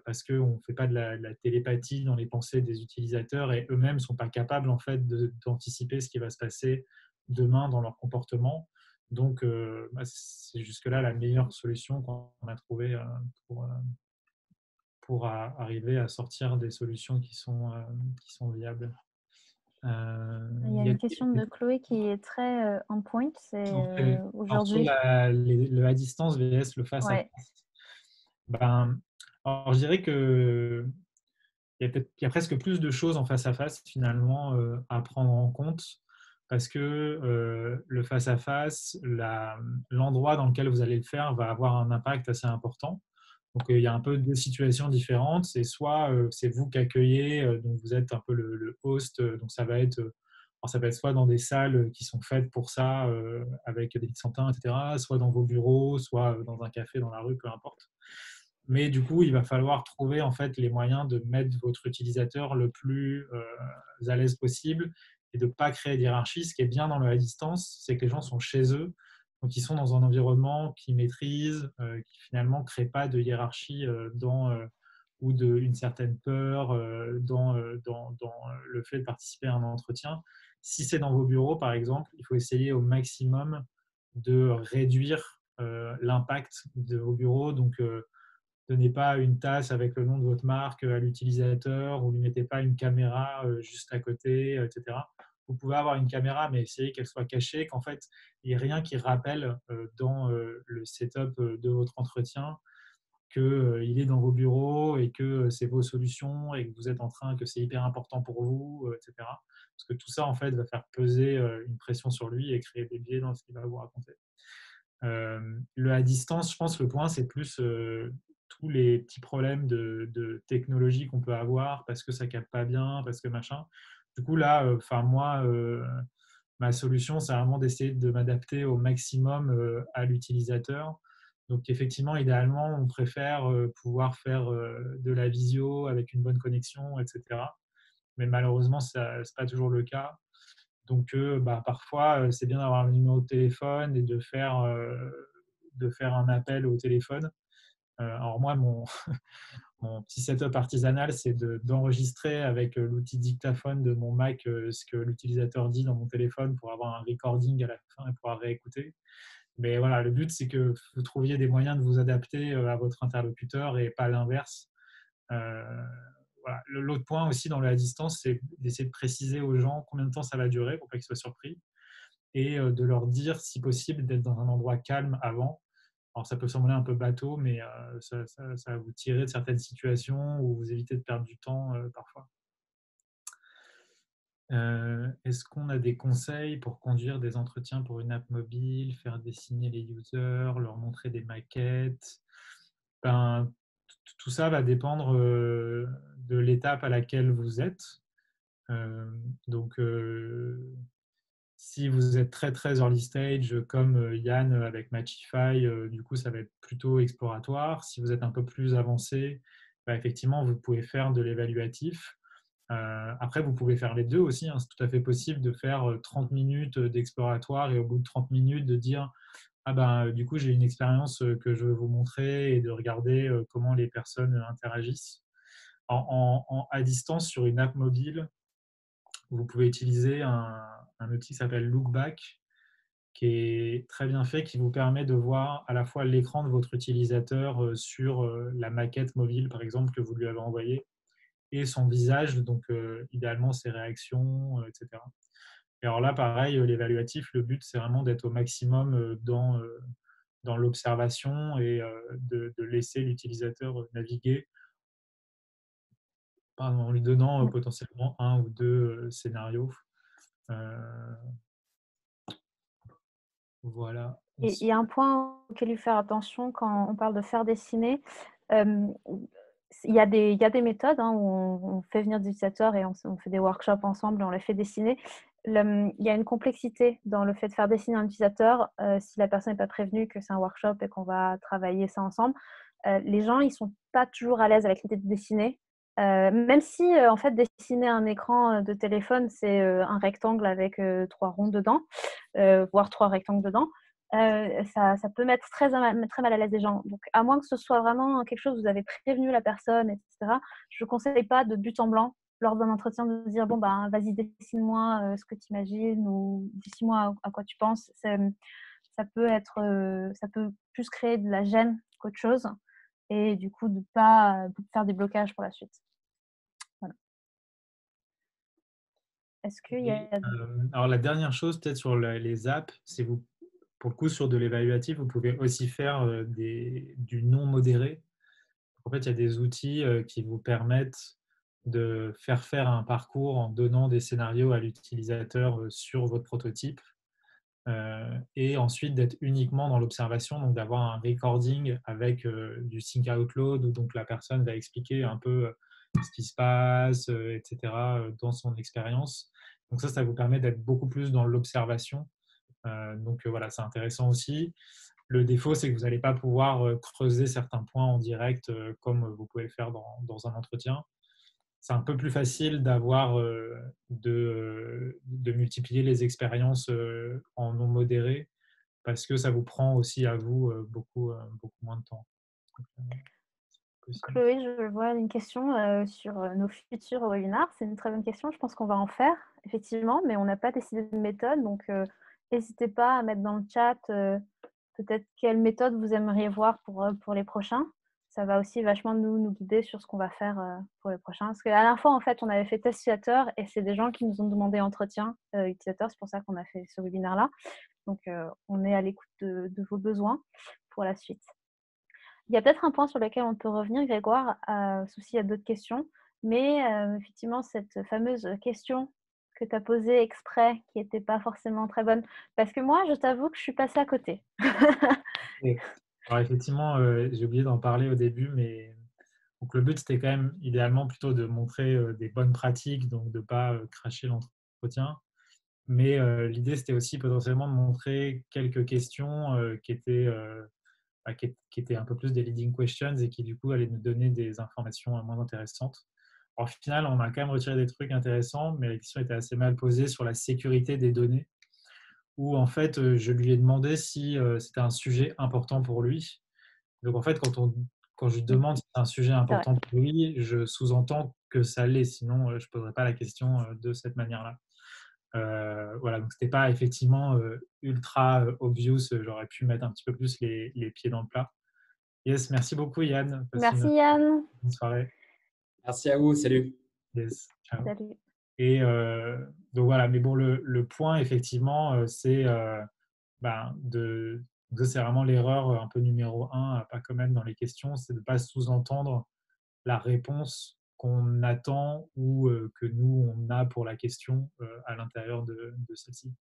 Parce qu'on ne fait pas de la télépathie dans les pensées des utilisateurs et eux-mêmes ne sont pas capables en fait, d'anticiper ce qui va se passer demain dans leur comportement. Donc, c'est jusque-là la meilleure solution qu'on a trouvée pour arriver à sortir des solutions qui sont viables. Il y a une question de Chloé qui est très on point. C'est aujourd'hui. Le à distance vs le face à face. Ben, alors, je dirais que il y a presque plus de choses en face à face finalement à prendre en compte parce que le face à face, l'endroit dans lequel vous allez le faire va avoir un impact assez important. Donc il y a un peu deux situations différentes. C'est soit c'est vous qui accueillez, donc vous êtes un peu le host, donc ça va être soit dans des salles qui sont faites pour ça, avec des santins, etc., soit dans vos bureaux, soit dans un café dans la rue, peu importe. Mais du coup, il va falloir trouver en fait les moyens de mettre votre utilisateur le plus à l'aise possible et de ne pas créer d'hierarchie. Ce qui est bien dans le à distance, c'est que les gens sont chez eux, donc ils sont dans un environnement qu'ils maîtrisent, qui finalement ne crée pas de hiérarchie ou une certaine peur dans le fait de participer à un entretien. Si c'est dans vos bureaux, par exemple, il faut essayer au maximum de réduire l'impact de vos bureaux. Donc, donnez pas une tasse avec le nom de votre marque à l'utilisateur ou ne mettez pas une caméra juste à côté, etc. Vous pouvez avoir une caméra, mais essayez qu'elle soit cachée, qu'en fait, il n'y ait rien qui rappelle dans le setup de votre entretien qu'il est dans vos bureaux et que c'est vos solutions et que vous êtes que c'est hyper important pour vous, etc. Parce que tout ça, en fait, va faire peser une pression sur lui et créer des biais dans ce qu'il va vous raconter. Le à distance, je pense que le point, c'est plus tous les petits problèmes de technologie qu'on peut avoir parce que ça capte pas bien, parce que machin. Du coup, là, moi, ma solution, c'est vraiment d'essayer de m'adapter au maximum à l'utilisateur. Donc, effectivement, idéalement, on préfère pouvoir faire de la visio avec une bonne connexion, etc. Mais malheureusement, ce n'est pas toujours le cas. Donc, parfois, c'est bien d'avoir le numéro de téléphone et de faire un appel au téléphone. Alors moi, mon petit setup artisanal, c'est d'enregistrer avec l'outil dictaphone de mon Mac ce que l'utilisateur dit dans mon téléphone pour avoir un recording à la fin et pouvoir réécouter. Mais voilà, le but, c'est que vous trouviez des moyens de vous adapter à votre interlocuteur et pas l'inverse. Voilà. L'autre point aussi dans la distance, c'est d'essayer de préciser aux gens combien de temps ça va durer pour pas qu'ils soient surpris et de leur dire, si possible, d'être dans un endroit calme avant. Alors, ça peut sembler un peu bateau, mais ça va vous tirer de certaines situations ou vous éviter de perdre du temps parfois. Est-ce qu'on a des conseils pour conduire des entretiens pour une app mobile, faire dessiner les users, leur montrer des maquettes? Tout ça va dépendre de l'étape à laquelle vous êtes. Donc, si vous êtes très très early stage comme Yann avec Matchify, du coup ça va être plutôt exploratoire. Si vous êtes un peu plus avancé, effectivement vous pouvez faire de l'évaluatif. Après vous pouvez faire les deux aussi, hein. C'est tout à fait possible de faire 30 minutes d'exploratoire et au bout de 30 minutes de dire du coup j'ai une expérience que je veux vous montrer et de regarder comment les personnes interagissent. À distance sur une app mobile, vous pouvez utiliser un outil qui s'appelle Lookback, qui est très bien fait, qui vous permet de voir à la fois l'écran de votre utilisateur sur la maquette mobile, par exemple, que vous lui avez envoyée, et son visage, donc idéalement ses réactions, etc. Et alors là, pareil, l'évaluatif, le but, c'est vraiment d'être au maximum dans l'observation et de laisser l'utilisateur naviguer en lui donnant potentiellement un ou deux scénarios. Voilà. Et il y a un point auquel il faut faire attention quand on parle de faire dessiner. il y a des méthodes hein, où on fait venir des utilisateurs et on fait des workshops ensemble et on les fait dessiner. Il y a une complexité dans le fait de faire dessiner un utilisateur si la personne n'est pas prévenue que c'est un workshop et qu'on va travailler ça ensemble. Les gens, ils ne sont pas toujours à l'aise avec l'idée de dessiner. Même si, en fait, dessiner un écran de téléphone, c'est un rectangle avec 3 ronds dedans, voire 3 rectangles dedans. Ça peut mettre très mal à l'aise les gens. Donc, à moins que ce soit vraiment quelque chose où vous avez prévenu la personne, etc., je ne conseille pas de but en blanc lors d'un entretien de dire bon, bah, vas-y, dessine-moi ce que tu imagines ou dessine-moi à quoi tu penses. Ça peut plus créer de la gêne qu'autre chose et du coup, de ne pas faire des blocages pour la suite. Voilà. Est-ce qu'il y a... Alors, la dernière chose, peut-être sur les apps, c'est vous, pour le coup, sur de l'évaluatif, vous pouvez aussi faire du non modéré. En fait, il y a des outils qui vous permettent de faire un parcours en donnant des scénarios à l'utilisateur sur votre prototype et ensuite d'être uniquement dans l'observation, donc d'avoir un recording avec du sync out loud où donc la personne va expliquer un peu ce qui se passe, etc. Dans son expérience. Donc ça vous permet d'être beaucoup plus dans l'observation. Donc voilà, c'est intéressant aussi. Le défaut, c'est que vous n'allez pas pouvoir creuser certains points en direct comme vous pouvez le faire dans un entretien. C'est un peu plus facile d'avoir de multiplier les expériences en non modéré parce que ça vous prend aussi à vous beaucoup moins de temps. Chloé, je vois une question sur nos futurs webinars. C'est une très bonne question. Je pense qu'on va en faire, effectivement, mais on n'a pas décidé de méthode. Donc, n'hésitez pas à mettre dans le chat peut-être quelle méthode vous aimeriez voir pour les prochains. Ça va aussi vachement nous guider sur ce qu'on va faire pour les prochains. Parce que la dernière fois, en fait, on avait fait test utilisateur et c'est des gens qui nous ont demandé entretien utilisateur. C'est pour ça qu'on a fait ce webinaire-là. Donc, on est à l'écoute de vos besoins pour la suite. Il y a peut-être un point sur lequel on peut revenir, Grégoire, sauf s'il y a d'autres questions. Mais effectivement, cette fameuse question que tu as posée exprès, qui n'était pas forcément très bonne, parce que moi, je t'avoue que je suis passée à côté. Alors effectivement, j'ai oublié d'en parler au début, mais donc le but, c'était quand même idéalement plutôt de montrer des bonnes pratiques, donc de ne pas cracher l'entretien. Mais l'idée, c'était aussi potentiellement de montrer quelques questions qui étaient un peu plus des leading questions et qui, du coup, allaient nous donner des informations moins intéressantes. Alors, au final, on a quand même retiré des trucs intéressants, mais la question était assez mal posée sur la sécurité des données, où, en fait, je lui ai demandé si c'était un sujet important pour lui. Donc, en fait, quand je lui demande si c'est un sujet important pour lui, je sous-entends que ça l'est, sinon je ne poserais pas la question de cette manière-là. Voilà, donc c'était pas effectivement ultra obvious. J'aurais pu mettre un petit peu plus les pieds dans le plat. Yes, merci beaucoup Yann. Merci Yann. Bonne soirée. Merci à vous, salut. Yes, ciao. Salut. Et donc voilà, mais bon, le point effectivement, c'est c'est vraiment l'erreur un peu numéro 1 à pas commettre dans les questions, c'est de ne pas sous-entendre la réponse qu'on attend ou que nous, on a pour la question à l'intérieur de celle-ci.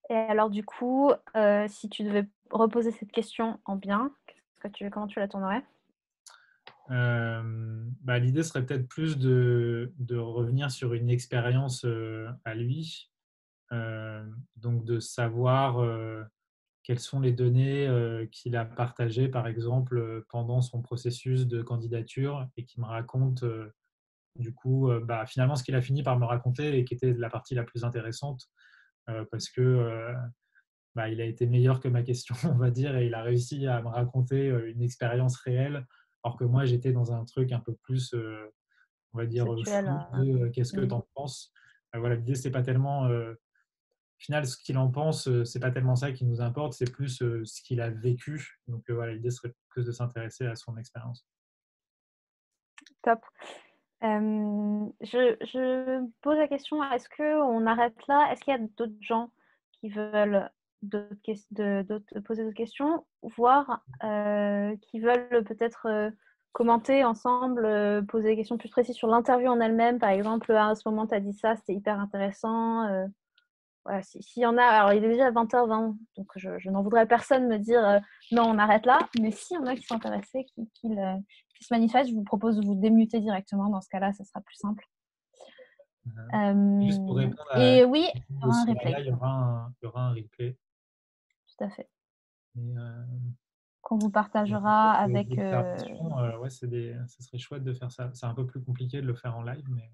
Et alors, du coup, si tu devais reposer cette question en bien, comment tu la tournerais ? L'idée serait peut-être plus de revenir sur une expérience à lui, donc de savoir quelles sont les données qu'il a partagées, par exemple, pendant son processus de candidature et qui me raconte du coup finalement ce qu'il a fini par me raconter et qui était la partie la plus intéressante parce que il a été meilleur que ma question, on va dire, et il a réussi à me raconter une expérience réelle, alors que moi, j'étais dans un truc un peu plus, on va dire, flou de qu'est-ce que tu en penses. Voilà, l'idée, c'est pas tellement, au final, ce qu'il en pense, c'est pas tellement ça qui nous importe, c'est plus ce qu'il a vécu. Donc voilà, l'idée serait plus de s'intéresser à son expérience. Top. Je pose la question, est-ce qu'on arrête là ? Est-ce qu'il y a d'autres gens qui veulent poser d'autres questions, voire qui veulent peut-être commenter ensemble, poser des questions plus précises sur l'interview en elle-même. Par exemple, à ce moment, tu as dit ça, c'était hyper intéressant. Voilà, s'il y en a, alors il est déjà 20h20, donc je n'en voudrais personne me dire non, on arrête là. Mais s'il y en a qui sont intéressés, qu'ils qui se manifeste, je vous propose de vous démuter directement. Dans ce cas-là, ça sera plus simple. Juste pour répondre à Et oui, il y aura un là, replay. il y aura un replay. Tout à fait. Et, Qu'on vous partagera avec... ouais, ce serait chouette de faire ça. C'est un peu plus compliqué de le faire en live, mais...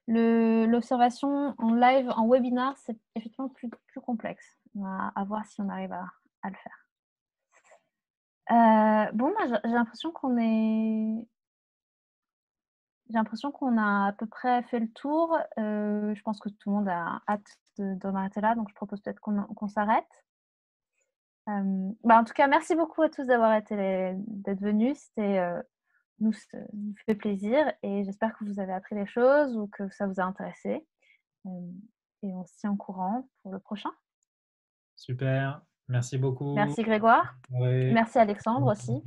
L'observation en live, en webinar, c'est effectivement plus complexe. On va à voir si on arrive à le faire. Bon, moi, j'ai l'impression qu'on a à peu près fait le tour. Je pense que tout le monde a hâte d'en arrêter là, donc je propose peut-être qu'on s'arrête. En tout cas, merci beaucoup à tous d'être venus. Nous, ça nous fait plaisir et j'espère que vous avez appris des choses ou que ça vous a intéressé. Et on se tient au courant pour le prochain. Super, merci beaucoup. Merci Grégoire. Ouais. Merci Alexandre aussi.